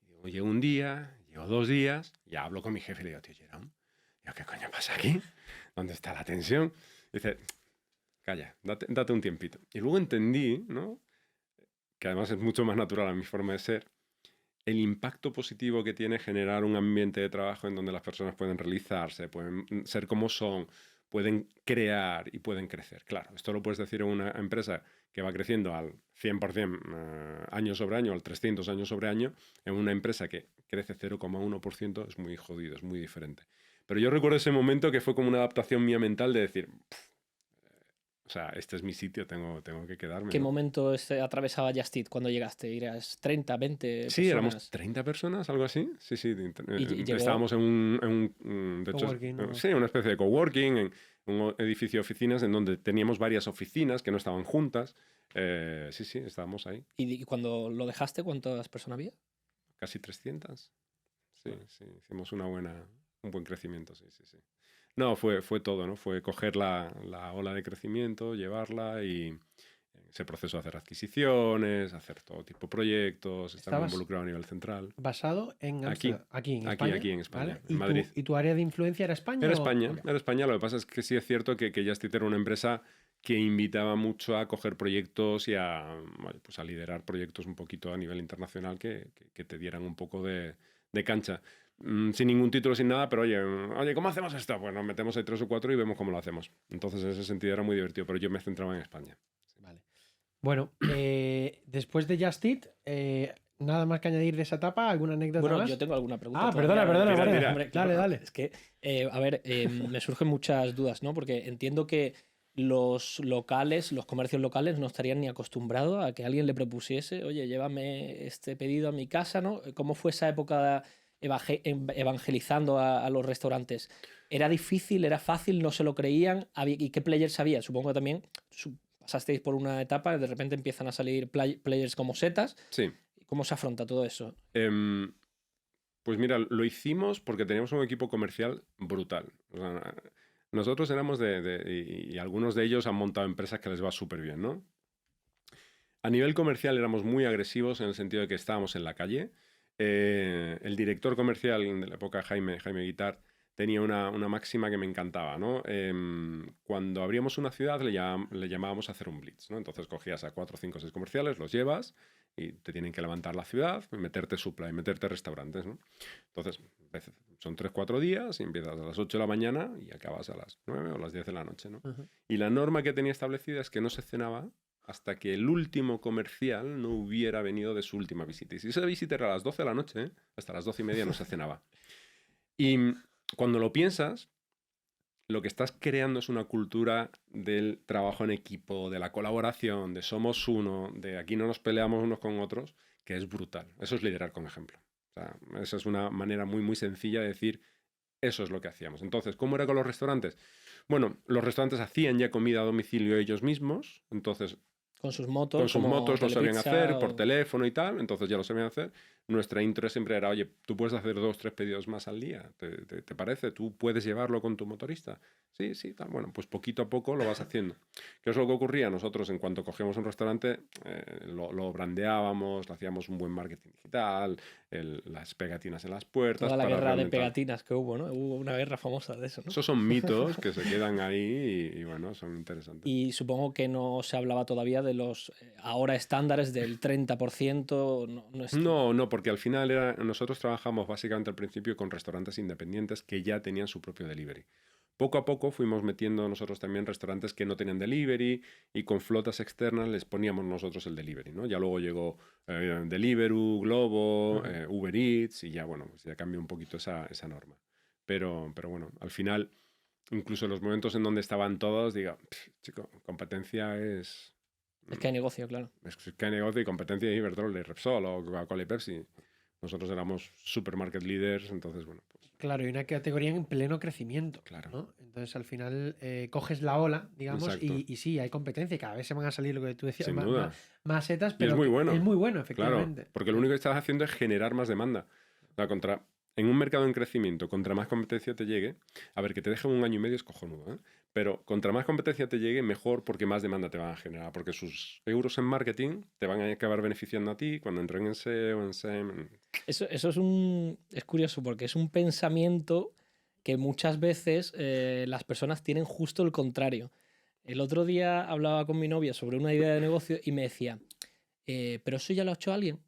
Y digo, llego un día, llego 2 días, ya hablo con mi jefe y le digo, tío, Jerome, ¿qué coño pasa aquí? ¿Dónde está la tensión? Y dice, calla, date un tiempito. Y luego entendí, ¿no? Que además es mucho más natural a mi forma de ser, el impacto positivo que tiene generar un ambiente de trabajo en donde las personas pueden realizarse, pueden ser como son, pueden crear y pueden crecer. Claro, esto lo puedes decir en una empresa que va creciendo al 100% año sobre año, al 300 años sobre año, en una empresa que crece 0,1%, es muy jodido, es muy diferente. Pero yo recuerdo ese momento que fue como una adaptación mía mental de decir, o sea, este es mi sitio, tengo que quedarme. ¿Qué ¿no? momento atravesaba Just Eat cuando llegaste? ¿Eras 30, 20 Sí, personas? éramos 30 personas, algo así. Sí, sí. llegó... Estábamos en un de hecho, Coworking, ¿no? sí, una especie de coworking, en un edificio de oficinas en donde teníamos varias oficinas que no estaban juntas. Sí, sí, estábamos ahí. ¿Y cuando lo dejaste, cuántas personas había? Casi 300. Sí, sí, hicimos un buen crecimiento, sí, sí, sí. No, fue todo, ¿no? Fue coger la ola de crecimiento, llevarla y ese proceso de hacer adquisiciones, hacer todo tipo de proyectos, estar muy involucrado a nivel central. ¿Basado en Amsterdam? Aquí en España. Aquí en España, ¿vale? en Madrid. ¿Y tu área de influencia era España? Era España, era España. Lo que pasa es que sí es cierto que Just Eat era una empresa que invitaba mucho a coger proyectos y pues a liderar proyectos un poquito a nivel internacional que te dieran un poco de cancha. Sin ningún título, sin nada, pero oye, ¿cómo hacemos esto? Pues nos metemos ahí 3 o 4 y vemos cómo lo hacemos. Entonces, en ese sentido era muy divertido, pero yo me centraba en España. Vale. Bueno, después de Just Eat, nada más que añadir de esa etapa, ¿alguna anécdota Bueno, más? yo tengo alguna pregunta. Ah, perdona. Tira. Hombre, Dale, dale. Es que, a ver, me surgen muchas dudas, ¿no? Porque entiendo que los comercios locales no estarían ni acostumbrados a que alguien le propusiese, oye, llévame este pedido a mi casa, ¿no? ¿Cómo fue esa época evangelizando a los restaurantes? ¿Era difícil? ¿Era fácil? ¿No se lo creían? ¿Y qué players había? Supongo que también pasasteis por una etapa y de repente empiezan a salir players como setas. Sí. ¿Cómo se afronta todo eso? Pues mira, lo hicimos porque teníamos un equipo comercial brutal. O sea, nosotros éramos y algunos de ellos han montado empresas que les va súper bien, ¿no? A nivel comercial éramos muy agresivos en el sentido de que estábamos en la calle. El director comercial de la época, Jaime Guitart, tenía una máxima que me encantaba, ¿no? Cuando abríamos una ciudad le llamábamos a hacer un blitz, ¿no? Entonces cogías a 4, 5, 6 comerciales, los llevas y te tienen que levantar la ciudad, meterte supply, meterte restaurantes, ¿no? Entonces, son 3, 4 días y empiezas a las 8 de la mañana y acabas a las 9 o las 10 de la noche, ¿no? Uh-huh. Y la norma que tenía establecida es que no se cenaba hasta que el último comercial no hubiera venido de su última visita. Y si esa visita era a las 12 de la noche, hasta las 12:30 no se cenaba. Y cuando lo piensas, lo que estás creando es una cultura del trabajo en equipo, de la colaboración, de somos uno, de aquí no nos peleamos unos con otros, que es brutal. Eso es liderar con ejemplo. O sea, esa es una manera muy, muy sencilla de decir, eso es lo que hacíamos. Entonces, ¿cómo era con los restaurantes? Bueno, los restaurantes hacían ya comida a domicilio ellos mismos, entonces... Con sus motos. Con sus motos lo sabían hacer, por o... teléfono y tal, entonces ya lo sabían hacer. Nuestra intro siempre era, oye, tú puedes hacer 2, 3 pedidos más al día, ¿te parece? ¿Tú puedes llevarlo con tu motorista? Sí, sí, tal. Bueno, pues poquito a poco lo vas haciendo. ¿Qué es lo que ocurría? Nosotros, en cuanto cogíamos un restaurante, lo brandeábamos, le hacíamos un buen marketing digital, las pegatinas en las puertas. Toda la guerra de pegatinas que hubo, ¿no? Hubo una guerra famosa de eso, ¿no? Esos son mitos que se quedan ahí y bueno, son interesantes. Y supongo que no se hablaba todavía de los ahora estándares del 30%. No, porque al final nosotros trabajamos básicamente al principio con restaurantes independientes que ya tenían su propio delivery. Poco a poco fuimos metiendo nosotros también restaurantes que no tenían delivery y con flotas externas les poníamos nosotros el delivery, ¿no? Ya luego llegó Deliveroo, Globo, Uber Eats y ya, bueno, pues ya cambió un poquito esa norma. Pero bueno, al final, incluso en los momentos en donde estaban todos, digo, chico, competencia es... Es que hay negocio, claro. Es que hay negocio y competencia de Iberdrola y Repsol o Coca-Cola y Pepsi. Nosotros éramos supermarket leaders, entonces, bueno, pues... Claro, y una categoría en pleno crecimiento. Claro. ¿no? Entonces, al final, coges la ola, digamos, y sí, hay competencia y cada vez se van a salir lo que tú decías, Sin duda. más setas, pero y es muy bueno. Es muy bueno, efectivamente. Claro, porque lo único que estás haciendo es generar más demanda. O sea, en un mercado en crecimiento, contra más competencia te llegue, a ver, que te dejen 1 año y medio es cojonudo, ¿eh? Pero contra más competencia te llegue, mejor porque más demanda te van a generar. Porque sus euros en marketing te van a acabar beneficiando a ti cuando entren en SEO, en SEM... Eso es curioso porque es un pensamiento que muchas veces las personas tienen justo el contrario. El otro día hablaba con mi novia sobre una idea de negocio y me decía, pero eso ya lo ha hecho alguien.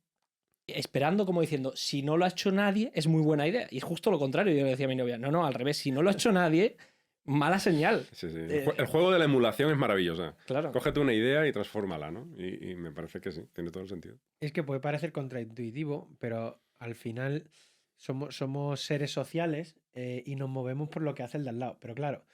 Esperando como diciendo, si no lo ha hecho nadie, es muy buena idea. Y es justo lo contrario, yo le decía a mi novia, no, al revés, si no lo ha hecho nadie, mala señal. Sí. El juego de la emulación es maravilloso. Claro. Cógete una idea y transfórmala, ¿no? Y me parece que sí, tiene todo el sentido. Es que puede parecer contraintuitivo, pero al final somos seres sociales y nos movemos por lo que hace el de al lado. Pero claro,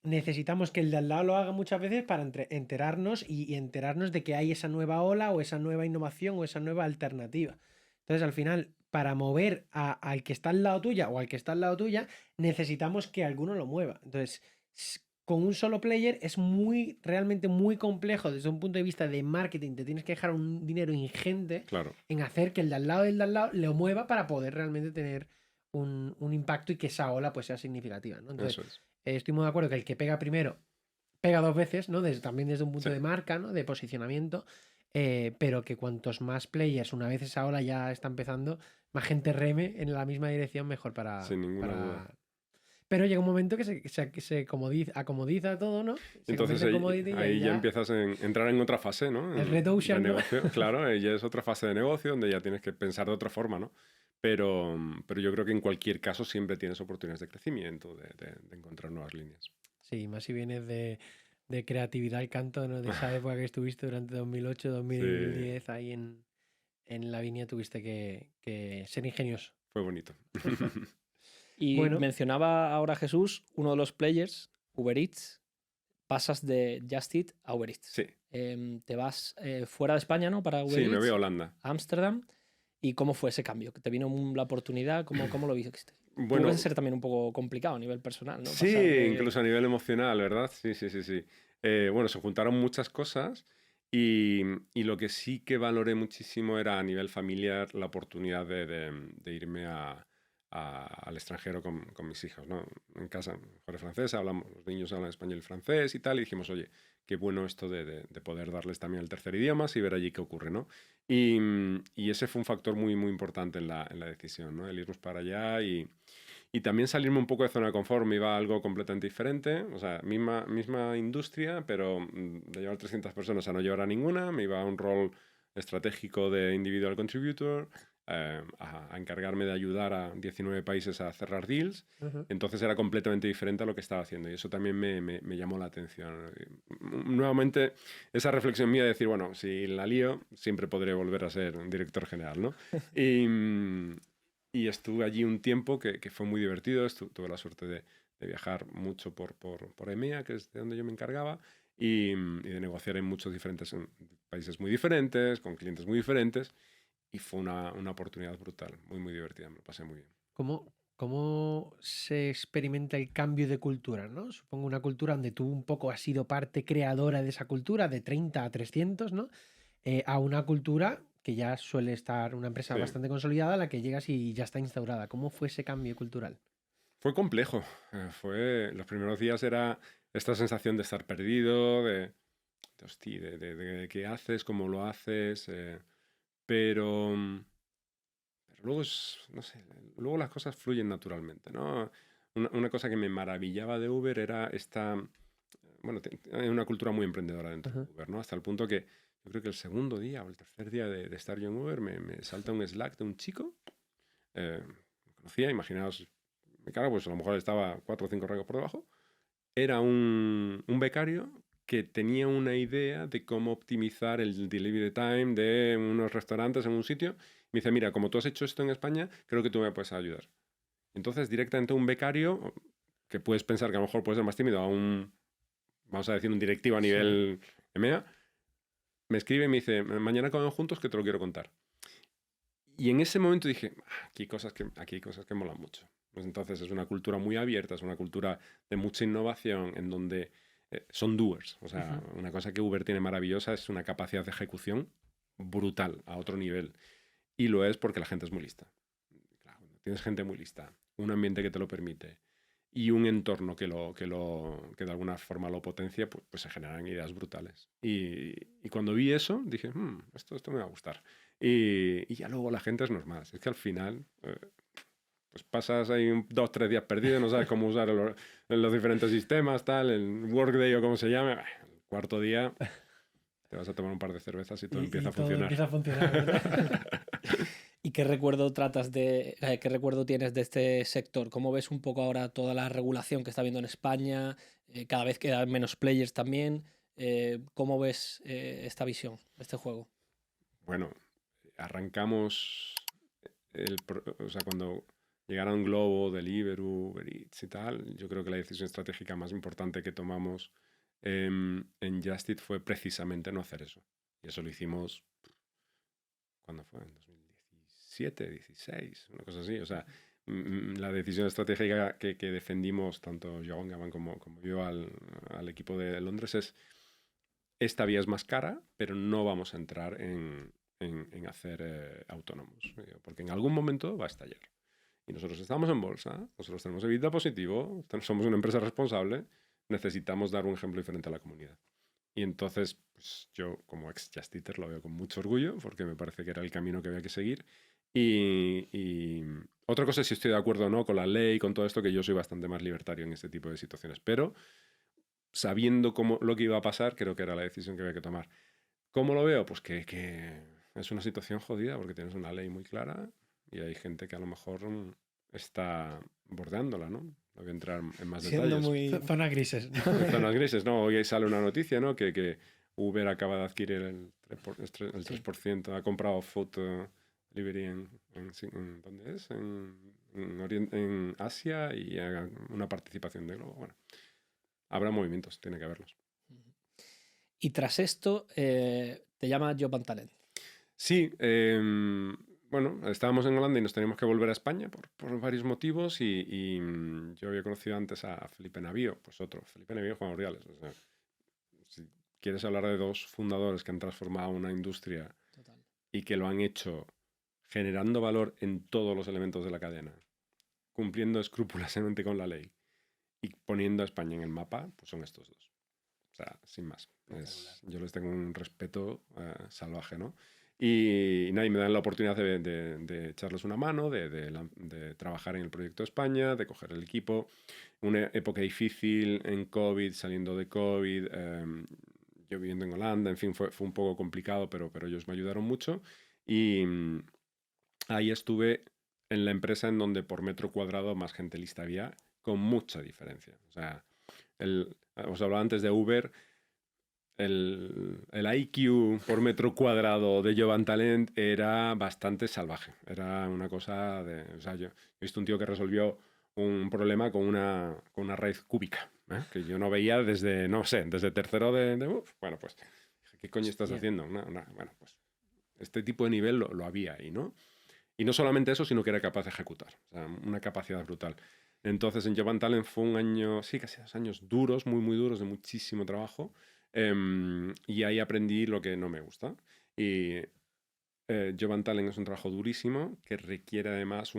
necesitamos que el de al lado lo haga muchas veces para enterarnos y enterarnos de que hay esa nueva ola o esa nueva innovación o esa nueva alternativa. Entonces, al final, para mover al que está al lado tuya o al que está al lado tuya, necesitamos que alguno lo mueva. Entonces, con un solo player es realmente muy complejo desde un punto de vista de marketing. Te tienes que dejar un dinero ingente en hacer que el de al lado lo mueva para poder realmente tener un impacto y que esa ola pues sea significativa, ¿no? Entonces, estoy muy de acuerdo que el que pega primero pega dos veces, ¿no? También desde un punto de marca, ¿no? De posicionamiento, pero que cuantos más players, una vez esa ola ya está empezando, más gente reme en la misma dirección, mejor para... Sin ninguna duda. Pero llega un momento que se acomodiza todo, ¿no? Entonces ahí ya empiezas a entrar en otra fase, ¿no? El Red Ocean, ¿no? Claro, ya es otra fase de negocio donde ya tienes que pensar de otra forma, ¿no? Pero yo creo que en cualquier caso siempre tienes oportunidades de crecimiento, de encontrar nuevas líneas. Sí, más si vienes de creatividad al canto, ¿no? De esa época que estuviste durante 2008, 2010, sí. Ahí en la viña tuviste que ser ingenioso. Fue bonito. Y bueno, mencionaba ahora Jesús, uno de los players, Uber Eats, pasas de Just Eat a Uber Eats. Sí. Te vas fuera de España, ¿no? Para Uber Eats. Sí, me voy a Holanda. A Ámsterdam. ¿Y cómo fue ese cambio? ¿Te vino la oportunidad? ¿Cómo lo viste? Bueno, puede ser también un poco complicado a nivel personal, ¿no? Sí, incluso a nivel emocional, ¿verdad? Sí. Bueno, se juntaron muchas cosas y lo que sí que valoré muchísimo era a nivel familiar la oportunidad de irme al extranjero con mis hijos, ¿no? En casa, mejor es francesa, los niños hablan español y francés y tal, y dijimos, oye, qué bueno esto de poder darles también el tercer idioma y ver allí qué ocurre, ¿no? Y ese fue un factor muy, muy importante en la decisión, ¿no? El irnos para allá y también salirme un poco de zona de confort. Me iba a algo completamente diferente, o sea, misma industria, pero de llevar 300 personas a no llevar a ninguna. Me iba a un rol estratégico de individual contributor, a encargarme de ayudar a 19 países a cerrar deals. Entonces era completamente diferente a lo que estaba haciendo y eso también me llamó la atención. Nuevamente, esa reflexión mía de decir, bueno, si la lío, siempre podré volver a ser un director general, ¿no? Y estuve allí un tiempo que fue muy divertido. Tuve la suerte de viajar mucho por EMEA, que es de donde yo me encargaba, y de negociar en muchos diferentes países muy diferentes, con clientes muy diferentes. Y fue una oportunidad brutal, muy, muy divertida. Me lo pasé muy bien. ¿Cómo se experimenta el cambio de cultura, ¿no? Supongo una cultura donde tú un poco has sido parte creadora de esa cultura, de 30 a 300, ¿no? A una cultura que ya suele estar una empresa bastante consolidada, a la que llegas y ya está instaurada. ¿Cómo fue ese cambio cultural? Fue complejo. Los primeros días era esta sensación de estar perdido, de qué haces, cómo lo haces, pero luego no sé, luego las cosas fluyen naturalmente, ¿no? Una cosa que me maravillaba de Uber era hay una cultura muy emprendedora dentro de Uber, ¿no? Hasta el punto que yo creo que el segundo día o el tercer día de estar yo en Uber me salta un Slack de un chico, me conocía, imaginaos, me cago, pues a lo mejor estaba 4 o 5 rangos por debajo, era un becario que tenía una idea de cómo optimizar el delivery time de unos restaurantes en un sitio. Me dice, mira, como tú has hecho esto en España, creo que tú me puedes ayudar. Entonces, directamente un becario, que puedes pensar que a lo mejor puede ser más tímido, vamos a decir, un directivo a nivel EMEA, me escribe y me dice, mañana comemos juntos que te lo quiero contar. Y en ese momento dije, aquí hay cosas que molan mucho. Pues entonces es una cultura muy abierta, es una cultura de mucha innovación, en donde son doers. O sea, una cosa que Uber tiene maravillosa es una capacidad de ejecución brutal, a otro nivel. Y lo es porque la gente es muy lista. Claro, tienes gente muy lista, un ambiente que te lo permite y un entorno que de alguna forma lo potencia, pues se generan ideas brutales. Y cuando vi eso, dije, esto me va a gustar. Y ya luego la gente es normal. Es que al final pues pasas ahí 2-3 días perdido, no sabes cómo usar los diferentes sistemas, tal, el Workday o como se llame. El cuarto día te vas a tomar un par de cervezas y todo empieza a funcionar. Empieza a funcionar, ¿verdad? ¿Y qué recuerdo qué recuerdo tienes de este sector? ¿Cómo ves un poco ahora toda la regulación que está habiendo en España? Cada vez quedan menos players también. ¿Cómo ves esta visión de este juego? Bueno, arrancamos o sea, cuando llegaron Globo, Deliveroo, Uber Eats y tal, yo creo que la decisión estratégica más importante que tomamos en Just Eat fue precisamente no hacer eso. Y eso lo hicimos, ¿cuándo fue? En 2017, 16, una cosa así. O sea, la decisión estratégica que defendimos tanto Joan Gavan como yo al equipo de Londres es: esta vía es más cara, pero no vamos a entrar en hacer autónomos, porque en algún momento va a estallar. Y nosotros estamos en bolsa, nosotros tenemos EBITDA positivo, somos una empresa responsable, necesitamos dar un ejemplo diferente a la comunidad. Y entonces, pues yo como ex Just Eater lo veo con mucho orgullo, porque me parece que era el camino que había que seguir. Y otra cosa es si estoy de acuerdo o no con la ley, con todo esto, que yo soy bastante más libertario en este tipo de situaciones. Pero sabiendo lo que iba a pasar, creo que era la decisión que había que tomar. ¿Cómo lo veo? Pues que es una situación jodida, porque tienes una ley muy clara y hay gente que a lo mejor está bordeándola, ¿no? No voy a entrar en más detalles. Zonas grises. Zonas grises, ¿no? Hoy sale una noticia, ¿no? Que Uber acaba de adquirir el 3%, ha comprado Food Delivery en ¿dónde es? En Asia, y una participación de Globo. Bueno, habrá movimientos, tiene que haberlos. Y tras esto, te llama Job and Talent. Sí, bueno, estábamos en Holanda y nos teníamos que volver a España por varios motivos, y yo había conocido antes a Felipe Navío, pues otro, Felipe Navío y Juan Urdiales. O sea, si quieres hablar de dos fundadores que han transformado una industria y que lo han hecho generando valor en todos los elementos de la cadena, cumpliendo escrupulosamente con la ley y poniendo a España en el mapa, pues son estos dos. O sea, sin más. Yo les tengo un respeto salvaje, ¿no? Y nadie me dan la oportunidad de echarles una mano, de trabajar en el proyecto de España, de coger el equipo. Una época difícil en COVID, saliendo de COVID, yo viviendo en Holanda, en fin, fue un poco complicado, pero ellos me ayudaron mucho. Y ahí estuve en la empresa en donde por metro cuadrado más gente lista había, con mucha diferencia. O sea, os hablaba antes de Uber. El IQ por metro cuadrado de Job and Talent era bastante salvaje. Era una cosa de... O sea, yo he visto un tío que resolvió un problema con una raíz cúbica, que yo no veía desde, no sé, desde tercero bueno, pues, ¿qué coño estás haciendo? Bueno, pues, este tipo de nivel lo había ahí, ¿no? Y no solamente eso, sino que era capaz de ejecutar. O sea, una capacidad brutal. Entonces, en Job and Talent fue un año, sí, casi 2 años duros, muy, muy duros, de muchísimo trabajo. Y ahí aprendí lo que no me gusta. Y Job and Talent es un trabajo durísimo que requiere además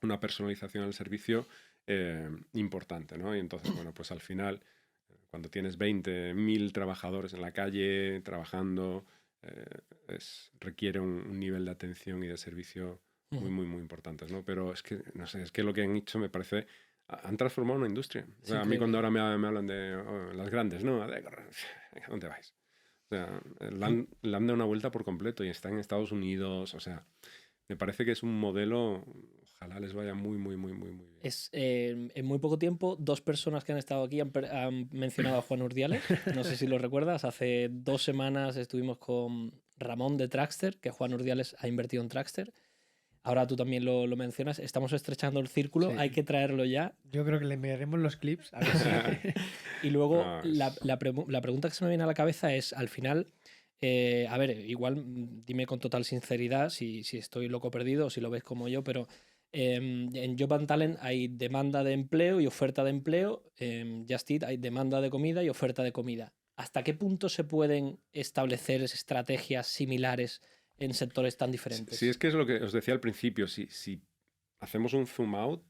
una personalización al servicio importante, ¿no? Y entonces, bueno, pues al final, cuando tienes 20.000 trabajadores en la calle trabajando, requiere un nivel de atención y de servicio muy, muy, muy importantes, ¿no? Pero es que, no sé, es que lo que han hecho me parece... Han transformado una industria. O sea, a mí cuando ahora me hablan de las grandes, ¿no? ¿Dónde vais? O sea, le han dado una vuelta por completo y están en Estados Unidos. O sea, me parece que es un modelo... Ojalá les vaya muy, muy, muy, muy, muy bien. En muy poco tiempo, 2 personas que han estado aquí han mencionado a Juan Urdiales. No sé si lo recuerdas. Hace 2 semanas estuvimos con Ramón de Trackster, que Juan Urdiales ha invertido en Trackster. Ahora tú también lo mencionas. Estamos estrechando el círculo. Sí. Hay que traerlo ya. Yo creo que le enviaremos los clips. A ver si... Y luego la pregunta que se me viene a la cabeza es, al final... a ver, igual dime con total sinceridad si estoy loco perdido o si lo ves como yo, pero en Job and Talent hay demanda de empleo y oferta de empleo. En Just Eat hay demanda de comida y oferta de comida. ¿Hasta qué punto se pueden establecer estrategias similares en sectores tan diferentes? Sí, es que es lo que os decía al principio. Si hacemos un zoom out,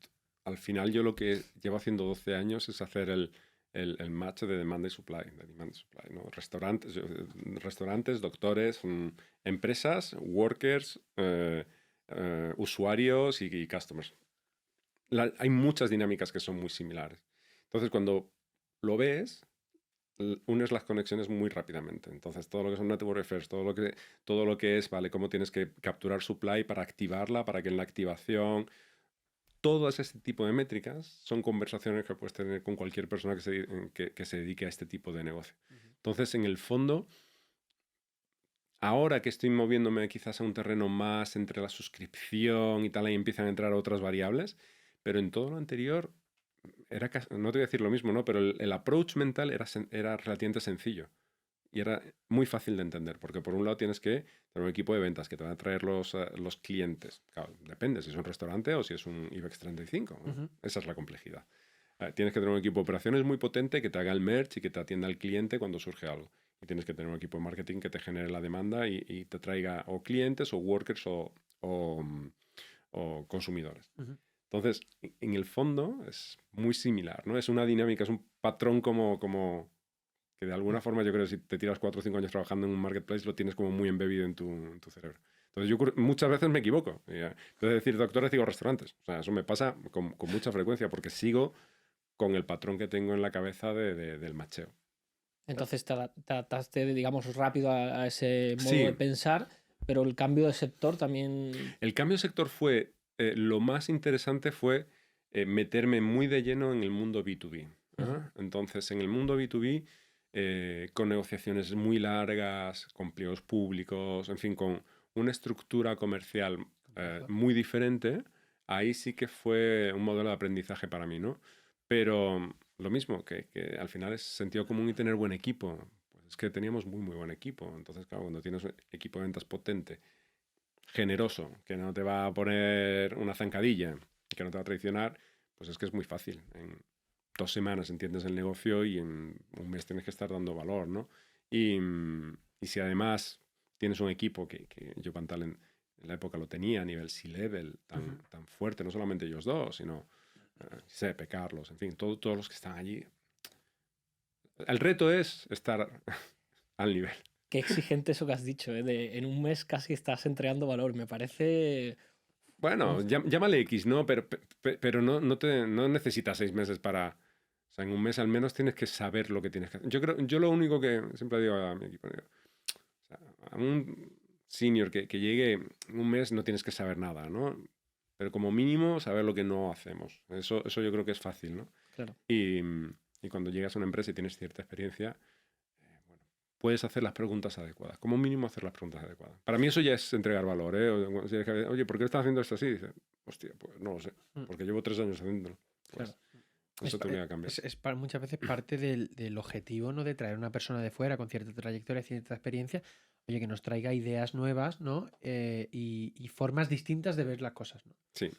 al final yo lo que llevo haciendo 12 años es hacer el match de demanda y supply, ¿no? Restaurantes, doctores, empresas, workers, usuarios y customers. hay muchas dinámicas que son muy similares. Entonces, cuando lo ves, unes las conexiones muy rápidamente. Entonces, todo lo que son network affairs, todo lo que es, ¿vale? Cómo tienes que capturar supply para activarla, para que en la activación... Todo ese tipo de métricas son conversaciones que puedes tener con cualquier persona que se dedique a este tipo de negocio. Entonces, en el fondo, ahora que estoy moviéndome quizás a un terreno más entre la suscripción y tal, ahí empiezan a entrar otras variables, pero en todo lo anterior, no te voy a decir lo mismo, ¿no? Pero el approach mental era relativamente sencillo. Y era muy fácil de entender, porque por un lado tienes que tener un equipo de ventas que te van a traer los clientes. Claro, depende si es un restaurante o si es un IBEX 35. ¿no? Esa es la complejidad. Tienes que tener un equipo de operaciones muy potente que te haga el merch y que te atienda al cliente cuando surge algo. Y tienes que tener un equipo de marketing que te genere la demanda y te traiga o clientes o workers o consumidores. Entonces, en el fondo es muy similar, ¿no? Es una dinámica, es un patrón como que de alguna forma yo creo que si te tiras 4 o 5 años trabajando en un marketplace lo tienes como muy embebido en tu cerebro. Entonces yo muchas veces me equivoco. En vez de decir doctores digo restaurantes. O sea, eso me pasa con mucha frecuencia porque sigo con el patrón que tengo en la cabeza del macheo. Entonces te adaptaste, digamos, rápido a ese modo de pensar, pero el cambio de sector también... El cambio de sector fue... lo más interesante fue meterme muy de lleno en el mundo B2B. Entonces, en el mundo B2B... con negociaciones muy largas, con pliegos públicos, en fin, con una estructura comercial muy diferente, ahí sí que fue un modelo de aprendizaje para mí, ¿no? Pero lo mismo, que al final es sentido común y tener buen equipo. Pues es que teníamos muy, muy buen equipo. Entonces, claro, cuando tienes un equipo de ventas potente, generoso, que no te va a poner una zancadilla, que no te va a traicionar, pues es que es muy fácil. En 2 semanas entiendes el negocio y en un mes tienes que estar dando valor, ¿no? Y si además tienes un equipo que Jopantal en la época lo tenía a nivel C-level tan fuerte, no solamente ellos dos, sino Sepe, Carlos, en fin, todos los que están allí. El reto es estar al nivel. Qué exigente eso que has dicho, ¿eh? En un mes casi estás entregando valor, me parece... Bueno, llámale X, ¿no? Pero no necesitas 6 meses para... O sea, en un mes al menos tienes que saber lo que tienes que hacer. Yo lo único que siempre digo a mi equipo, o sea, a un senior que llegue en un mes no tienes que saber nada, ¿no? Pero como mínimo saber lo que no hacemos. Eso yo creo que es fácil, ¿no? Claro. Y cuando llegas a una empresa y tienes cierta experiencia, bueno, puedes hacer las preguntas adecuadas. Como mínimo hacer las preguntas adecuadas. Para mí eso ya es entregar valor, ¿eh? Oye, ¿por qué estás haciendo esto así? Dice, hostia, pues no lo sé. Porque llevo 3 años haciéndolo. Pues, claro. eso te voy a cambiar. Es muchas veces parte del objetivo, ¿no? De traer una persona de fuera con cierta trayectoria, cierta experiencia, oye, que nos traiga ideas nuevas, ¿no? Y formas distintas de ver las cosas, ¿no? Sí.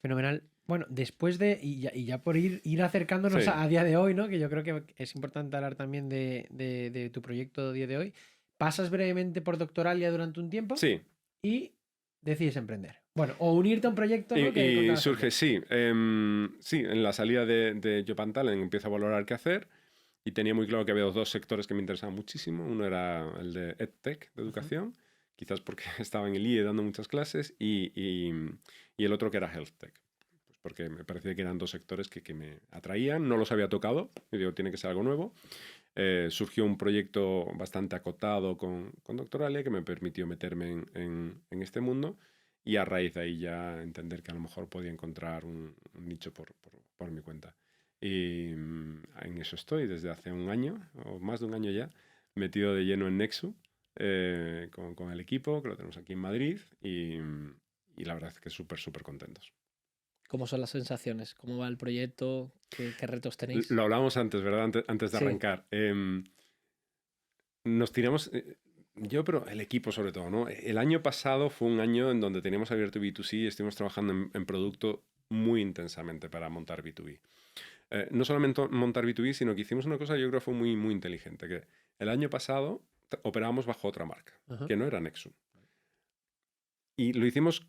Fenomenal. Bueno, después de, y ya por ir acercándonos a día de hoy, ¿no? Que yo creo que es importante hablar también de tu proyecto a día de hoy. Pasas brevemente por Doctoralia durante un tiempo. Sí. Y decides emprender. Bueno, o unirte a un proyecto, ¿no? Y surge, sí. Sí, en la salida de Jopantal empiezo a valorar qué hacer y tenía muy claro que había 2 sectores que me interesaban muchísimo. Uno era el de EdTech, de educación, quizás porque estaba en el IE dando muchas clases, y el otro que era HealthTech, pues porque me parecía que eran 2 sectores que me atraían, no los había tocado, y digo, tiene que ser algo nuevo. Surgió un proyecto bastante acotado con Doctoralia que me permitió meterme en este mundo y a raíz de ahí ya entender que a lo mejor podía encontrar un nicho por mi cuenta. Y en eso estoy desde hace un año, o más de un año ya, metido de lleno en Nexu con el equipo, que lo tenemos aquí en Madrid, y la verdad es que súper, súper contentos. ¿Cómo son las sensaciones? ¿Cómo va el proyecto? ¿Qué retos tenéis? Lo hablábamos antes, ¿verdad? Antes de arrancar. Nos tiramos... Yo, pero el equipo sobre todo, ¿no? El año pasado fue un año en donde teníamos abierto B2C y estuvimos trabajando en producto muy intensamente para montar B2B. No solamente montar B2B, sino que hicimos una cosa que yo creo que fue muy, muy inteligente, que el año pasado operábamos bajo otra marca, que no era Nexu. Y lo hicimos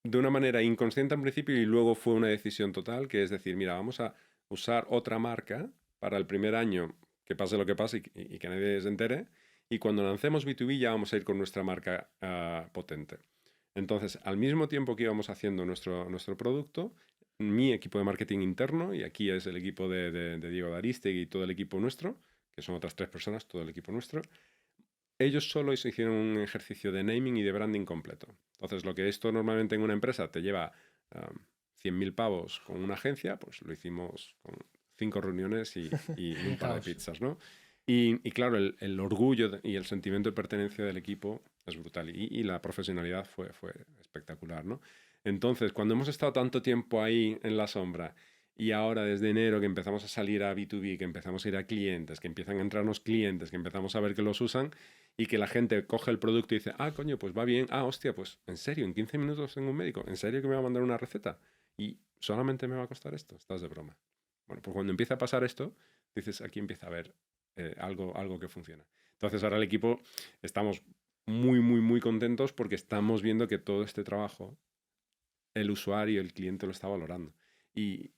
de una manera inconsciente al principio y luego fue una decisión total, que es decir, mira, vamos a usar otra marca para el primer año, que pase lo que pase y que nadie se entere, y cuando lancemos B2B ya vamos a ir con nuestra marca potente. Entonces, al mismo tiempo que íbamos haciendo nuestro producto, mi equipo de marketing interno, y aquí es el equipo de Diego Daristegui y todo el equipo nuestro, que son otras 3 personas, todo el equipo nuestro. Ellos solo hicieron un ejercicio de naming y de branding completo. Entonces, lo que esto normalmente en una empresa te lleva 100.000 pavos con una agencia, pues lo hicimos con 5 reuniones y un par de pizzas, ¿no? Y claro, el orgullo y el sentimiento de pertenencia del equipo es brutal. Y la profesionalidad fue espectacular, ¿no? Entonces, cuando hemos estado tanto tiempo ahí en la sombra y ahora desde enero que empezamos a salir a B2B, que empezamos a ir a clientes, que empiezan a entrarnos clientes, que empezamos a ver que los usan y que la gente coge el producto y dice, ah, coño, pues va bien, ah, hostia, pues en serio, en 15 minutos tengo un médico, en serio que me va a mandar una receta y solamente me va a costar esto, estás de broma. Bueno, pues cuando empieza a pasar esto, dices, aquí empieza a haber algo que funciona. Entonces ahora el equipo estamos muy, muy, muy contentos porque estamos viendo que todo este trabajo, el usuario, el cliente lo está valorando. Y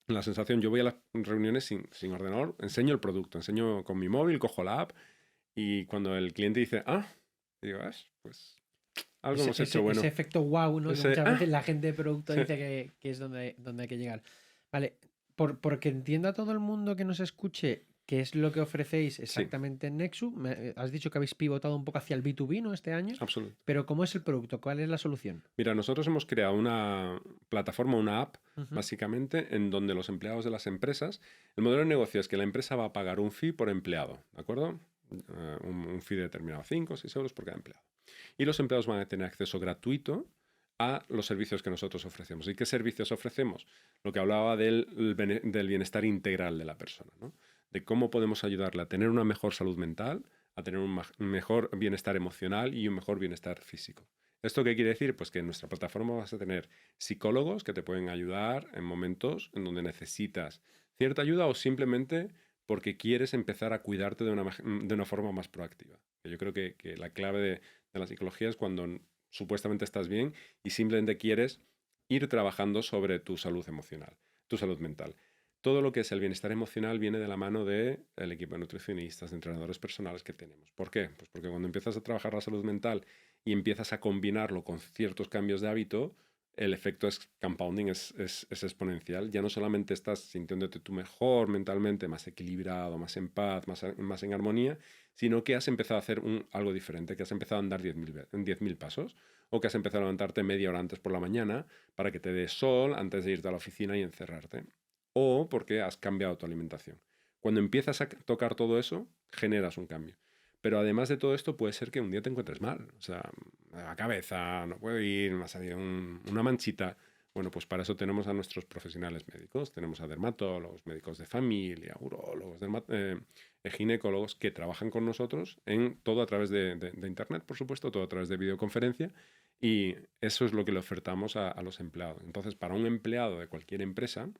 la sensación, yo voy a las reuniones sin ordenador, enseño el producto, enseño con mi móvil, cojo la app y cuando el cliente dice, digo, pues algo hemos hecho bueno. Ese efecto wow, ¿no? Que muchas veces la gente de producto dice que es donde hay que llegar. Vale, porque entienda todo el mundo que nos escuche qué es lo que ofrecéis exactamente en Nexu. Has dicho que habéis pivotado un poco hacia el B2B, ¿no? Este año. Absoluto. Pero ¿cómo es el producto? ¿Cuál es la solución? Mira, nosotros hemos creado una plataforma, una app, básicamente, en donde los empleados de las empresas, el modelo de negocio es que la empresa va a pagar un fee por empleado, ¿de acuerdo? Un fee determinado, 5 o 6 euros por cada empleado. Y los empleados van a tener acceso gratuito a los servicios que nosotros ofrecemos. ¿Y qué servicios ofrecemos? Lo que hablaba del bienestar integral de la persona, ¿no? De cómo podemos ayudarle a tener una mejor salud mental, a tener un mejor bienestar emocional y un mejor bienestar físico. ¿Esto qué quiere decir? Pues que en nuestra plataforma vas a tener psicólogos que te pueden ayudar en momentos en donde necesitas cierta ayuda o simplemente porque quieres empezar a cuidarte de una forma más proactiva. Yo creo que la clave de la psicología es cuando supuestamente estás bien y simplemente quieres ir trabajando sobre tu salud emocional, tu salud mental. Todo lo que es el bienestar emocional viene de la mano del equipo de nutricionistas, de entrenadores personales que tenemos. ¿Por qué? Pues porque cuando empiezas a trabajar la salud mental y empiezas a combinarlo con ciertos cambios de hábito, el efecto compounding es exponencial. Ya no solamente estás sintiéndote tú mejor mentalmente, más equilibrado, más en paz, más en armonía, sino que has empezado a hacer algo diferente, que has empezado a andar 10.000 pasos, o que has empezado a levantarte media hora antes por la mañana para que te dé sol antes de irte a la oficina y encerrarte. O porque has cambiado tu alimentación. Cuando empiezas a tocar todo eso, generas un cambio. Pero además de todo esto, puede ser que un día te encuentres mal. O sea, la cabeza, no puedo ir, me ha salido una manchita. Bueno, pues para eso tenemos a nuestros profesionales médicos. Tenemos a dermatólogos, médicos de familia, urólogos, ginecólogos que trabajan con nosotros en todo a través de Internet, por supuesto, todo a través de videoconferencia. Y eso es lo que le ofertamos a los empleados. Entonces, para un empleado de cualquier empresa,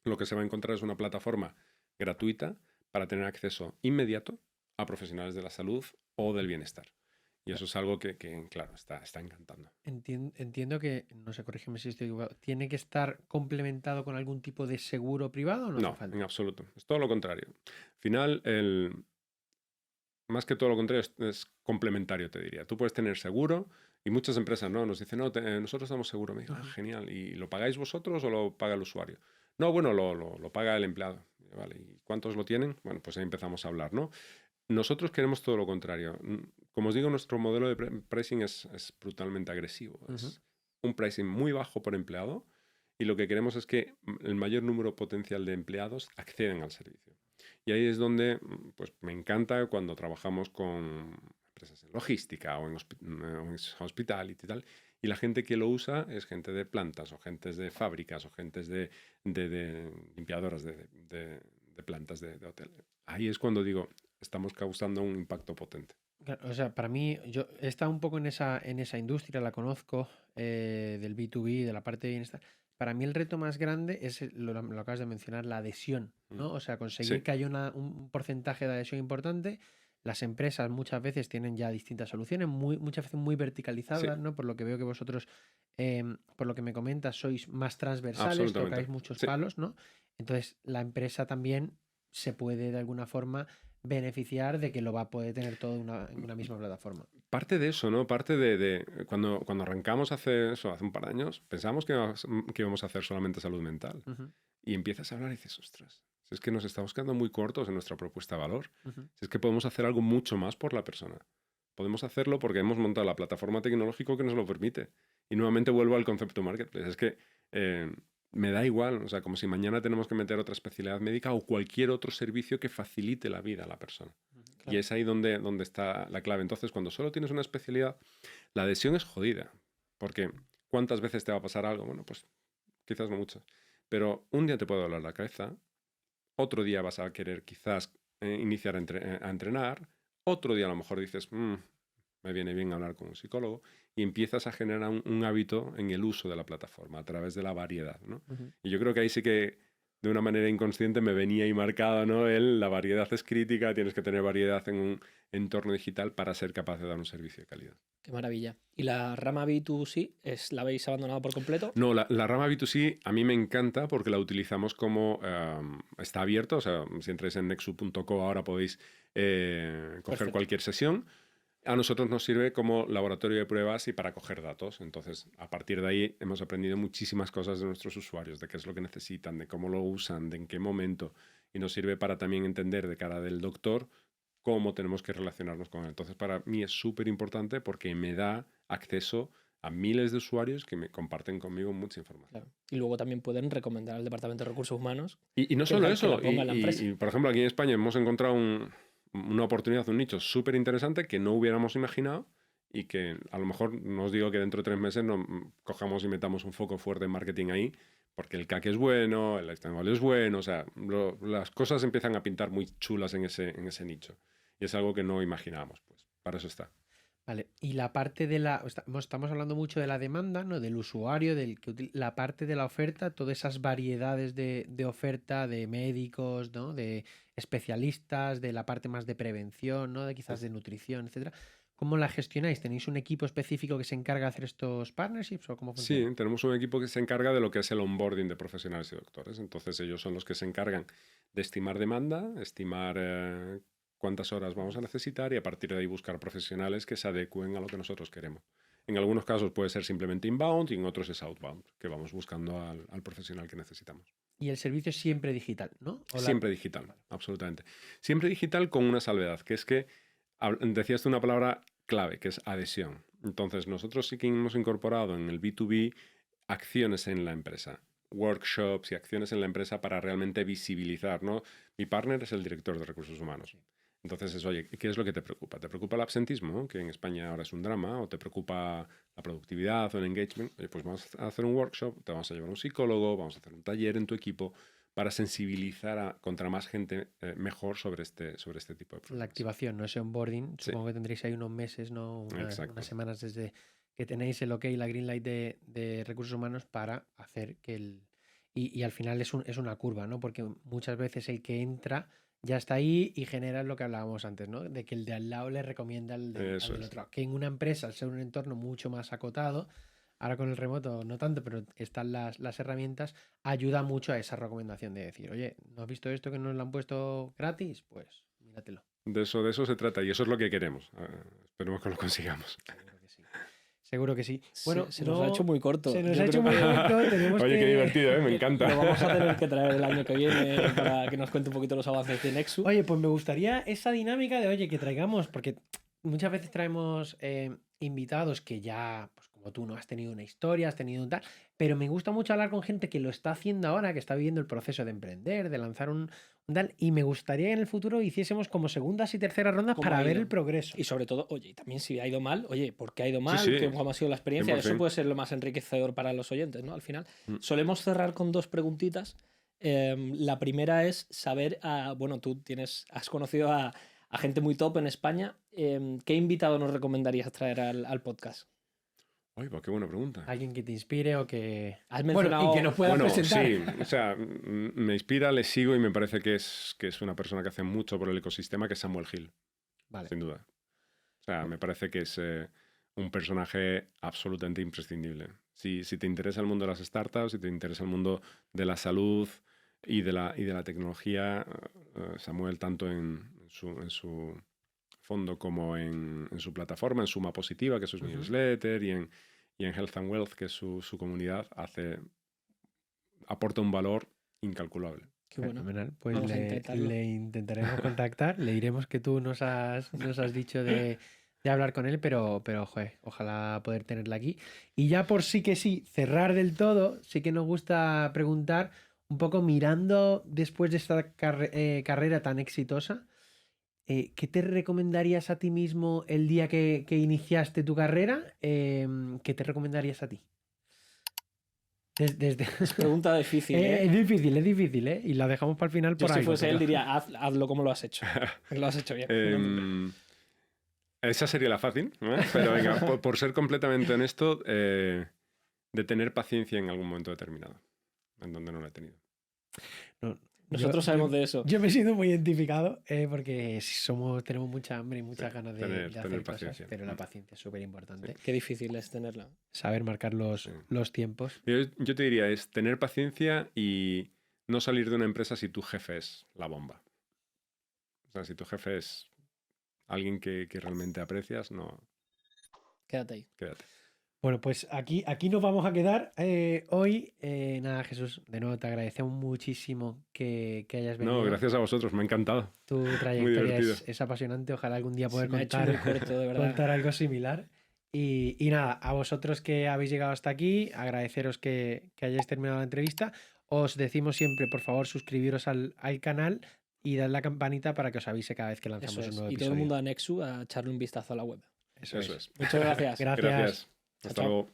lo que se va a encontrar es una plataforma gratuita para tener acceso inmediato a profesionales de la salud o del bienestar. Y eso es algo que claro, está encantando. Entiendo que, no sé, corrígeme si estoy equivocado, ¿tiene que estar complementado con algún tipo de seguro privado o no? No, en absoluto. Es todo lo contrario. Al final, más que todo lo contrario, es complementario, te diría. Tú puedes tener seguro y muchas empresas nos dicen, no, nosotros damos seguro. Me digo, genial. ¿Y lo pagáis vosotros o lo paga el usuario? No, bueno, lo paga el empleado. Vale, ¿y cuántos lo tienen? Bueno, pues ahí empezamos a hablar, ¿no? Nosotros queremos todo lo contrario. Como os digo, nuestro modelo de pricing es brutalmente agresivo. Es un pricing muy bajo por empleado y lo que queremos es que el mayor número potencial de empleados acceden al servicio. Y ahí es donde pues, me encanta cuando trabajamos con empresas en logística o en hospitality y tal. Y la gente que lo usa es gente de plantas o gente de fábricas o gente de limpiadoras de plantas de hotel. Ahí es cuando digo, estamos causando un impacto potente. Claro, o sea, para mí, yo he estado un poco en esa industria, la conozco, del B2B, de la parte de bienestar. Para mí el reto más grande es, lo acabas de mencionar, la adhesión, ¿no? O sea, conseguir que haya un porcentaje de adhesión importante. Las empresas muchas veces tienen ya distintas soluciones, muchas veces muy verticalizadas, ¿no? Por lo que veo que vosotros, por lo que me comentas, sois más transversales, tocáis muchos palos, ¿no? Entonces, la empresa también se puede de alguna forma beneficiar de que lo va a poder tener todo en una misma plataforma. Parte de eso, ¿no? Parte de cuando arrancamos hace un par de años, pensamos que íbamos a hacer solamente salud mental. Y empiezas a hablar y dices, ostras, si es que nos estamos quedando muy cortos en nuestra propuesta de valor. Si es que podemos hacer algo mucho más por la persona. Podemos hacerlo porque hemos montado la plataforma tecnológica que nos lo permite. Y nuevamente vuelvo al concepto marketplace. Es que me da igual, o sea, como si mañana tenemos que meter otra especialidad médica o cualquier otro servicio que facilite la vida a la persona. Claro. Y es ahí donde está la clave. Entonces, cuando solo tienes una especialidad, la adhesión es jodida. Porque ¿cuántas veces te va a pasar algo? Bueno, pues quizás no muchas. Pero un día te puede doler la cabeza, otro día vas a querer quizás iniciar a entrenar, otro día a lo mejor dices, me viene bien hablar con un psicólogo, y empiezas a generar un hábito en el uso de la plataforma a través de la variedad, ¿no? Y yo creo que ahí sí que de una manera inconsciente me venía ahí marcado, ¿no? La variedad es crítica, tienes que tener variedad en un entorno digital para ser capaz de dar un servicio de calidad. Qué maravilla. ¿Y la rama B2C la habéis abandonado por completo? No, la rama B2C a mí me encanta porque la utilizamos como... está abierto, o sea, si entráis en nexu.co ahora podéis coger cualquier sesión. A nosotros nos sirve como laboratorio de pruebas y para coger datos. Entonces, a partir de ahí hemos aprendido muchísimas cosas de nuestros usuarios, de qué es lo que necesitan, de cómo lo usan, de en qué momento. Y nos sirve para también entender de cara del doctor cómo tenemos que relacionarnos con él. Entonces, para mí es súper importante porque me da acceso a miles de usuarios que me comparten conmigo mucha información. Claro. Y luego también pueden recomendar al Departamento de Recursos Humanos. Y no solo eso. Y, por ejemplo, aquí en España hemos encontrado una oportunidad, un nicho súper interesante que no hubiéramos imaginado y que a lo mejor no os digo que dentro de 3 meses cojamos y metamos un foco fuerte en marketing ahí, porque el CAC es bueno, el lifetime value es bueno, o sea, las cosas empiezan a pintar muy chulas en ese nicho. Y es algo que no imaginábamos, pues para eso está. Vale, y la parte de estamos hablando mucho de la demanda, ¿no? Del usuario, la parte de la oferta, todas esas variedades de oferta de médicos, ¿no? De especialistas, de la parte más de prevención, ¿no? De quizás de nutrición, etcétera. ¿Cómo la gestionáis? ¿Tenéis un equipo específico que se encarga de hacer estos partnerships o cómo funciona? Sí, tenemos un equipo que se encarga de lo que es el onboarding de profesionales y doctores. Entonces ellos son los que se encargan de estimar demanda, estimar cuántas horas vamos a necesitar y a partir de ahí buscar profesionales que se adecúen a lo que nosotros queremos. En algunos casos puede ser simplemente inbound y en otros es outbound, que vamos buscando al profesional que necesitamos. Y el servicio es siempre digital, ¿no? Siempre digital, absolutamente. Siempre digital con una salvedad, que es que decías tú una palabra clave, que es adhesión. Entonces nosotros sí que hemos incorporado en el B2B acciones en la empresa, workshops y acciones en la empresa para realmente visibilizar, ¿no? Mi partner es el director de recursos humanos. Entonces es, oye, ¿qué es lo que te preocupa? ¿Te preocupa el absentismo, que en España ahora es un drama? ¿O te preocupa la productividad o el engagement? Oye, pues vamos a hacer un workshop, te vamos a llevar a un psicólogo, vamos a hacer un taller en tu equipo para sensibilizar contra más gente mejor sobre este tipo de problemas. La activación, ¿no? Ese onboarding, supongo que tendréis ahí unos meses, ¿no? Unas semanas desde que tenéis el OK, la green light de recursos humanos para hacer que y al final es una curva, ¿no? Porque muchas veces el que entra ya está ahí y genera lo que hablábamos antes, ¿no? De que el de al lado le recomienda al del otro. Que en una empresa, al ser un entorno mucho más acotado, ahora con el remoto no tanto, pero están las herramientas, ayuda mucho a esa recomendación de decir, oye, ¿no has visto esto que nos lo han puesto gratis? Pues míratelo. De eso se trata y eso es lo que queremos. Esperemos que lo consigamos. Seguro que sí. Bueno, se nos ha hecho muy corto. Se nos ha hecho muy corto. Oye, qué divertido, me encanta. Lo vamos a tener que traer el año que viene para que nos cuente un poquito los avances de Nexu. Oye, pues me gustaría esa dinámica de, oye, que traigamos, porque muchas veces traemos invitados que ya, pues como tú, no has tenido una historia, has tenido un tal, pero me gusta mucho hablar con gente que lo está haciendo ahora, que está viviendo el proceso de emprender, de lanzar un tal, y me gustaría que en el futuro hiciésemos como segundas y terceras rondas para ver el progreso. Y sobre todo, oye, también si ha ido mal, oye, ¿por qué ha ido mal? ¿Cómo ha sido la experiencia? 100%. Eso puede ser lo más enriquecedor para los oyentes, ¿no? Al final, solemos cerrar con 2 preguntitas. La primera es saber, bueno, tú has conocido a gente muy top en España. ¿Qué invitado nos recomendarías traer al podcast? Uy, pues qué buena pregunta. Alguien que te inspire o que... Has mencionado... Bueno, y que nos pueda presentar. Sí, o sea, me inspira, le sigo y me parece que es una persona que hace mucho por el ecosistema, que es Samuel Hill. Vale. Sin duda. O sea, me parece que es un personaje absolutamente imprescindible. Si te interesa el mundo de las startups, si te interesa el mundo de la salud y de la tecnología, Samuel, tanto en en su fondo como en su plataforma, en Suma Positiva, que es su newsletter, y en Health and Wealth, que es su comunidad, aporta un valor incalculable. Qué bueno. Fenomenal. Pues le intentaremos contactar, le diremos que tú nos has dicho de hablar con él, pero joder, ojalá poder tenerla aquí. Y ya por sí que sí, cerrar del todo, sí que nos gusta preguntar un poco mirando después de esta carrera tan exitosa, ¿qué te recomendarías a ti mismo el día que iniciaste tu carrera? ¿Qué te recomendarías a ti? Es pregunta difícil, ¿eh? Es difícil, ¿eh? Y la dejamos para el final por Si algo, fuese él diría, hazlo como lo has hecho. Lo has hecho bien. Esa sería la fácil, ¿no? Pero venga, por ser completamente honesto, de tener paciencia en algún momento determinado, en donde no la he tenido. Nosotros sabemos de eso. Yo me siento muy identificado porque tenemos mucha hambre y muchas ganas de hacer paciencia. cosas, pero la paciencia es súper importante. Qué difícil es tenerla. Saber marcar los tiempos. Yo te diría, es tener paciencia y no salir de una empresa si tu jefe es la bomba. O sea, si tu jefe es alguien que realmente aprecias, no... Quédate ahí. Quédate. Bueno, pues aquí nos vamos a quedar hoy. Nada, Jesús, de nuevo te agradecemos muchísimo que hayas venido. No, gracias a vosotros, me ha encantado. Tu trayectoria es apasionante, ojalá algún día poder contar algo similar. Y nada, a vosotros que habéis llegado hasta aquí, agradeceros que hayáis terminado la entrevista. Os decimos siempre, por favor, suscribiros al canal y dar la campanita para que os avise cada vez que lanzamos un nuevo episodio. Y todo el mundo a Nexu a echarle un vistazo a la web. Eso es. Muchas gracias. Gracias. Hasta luego.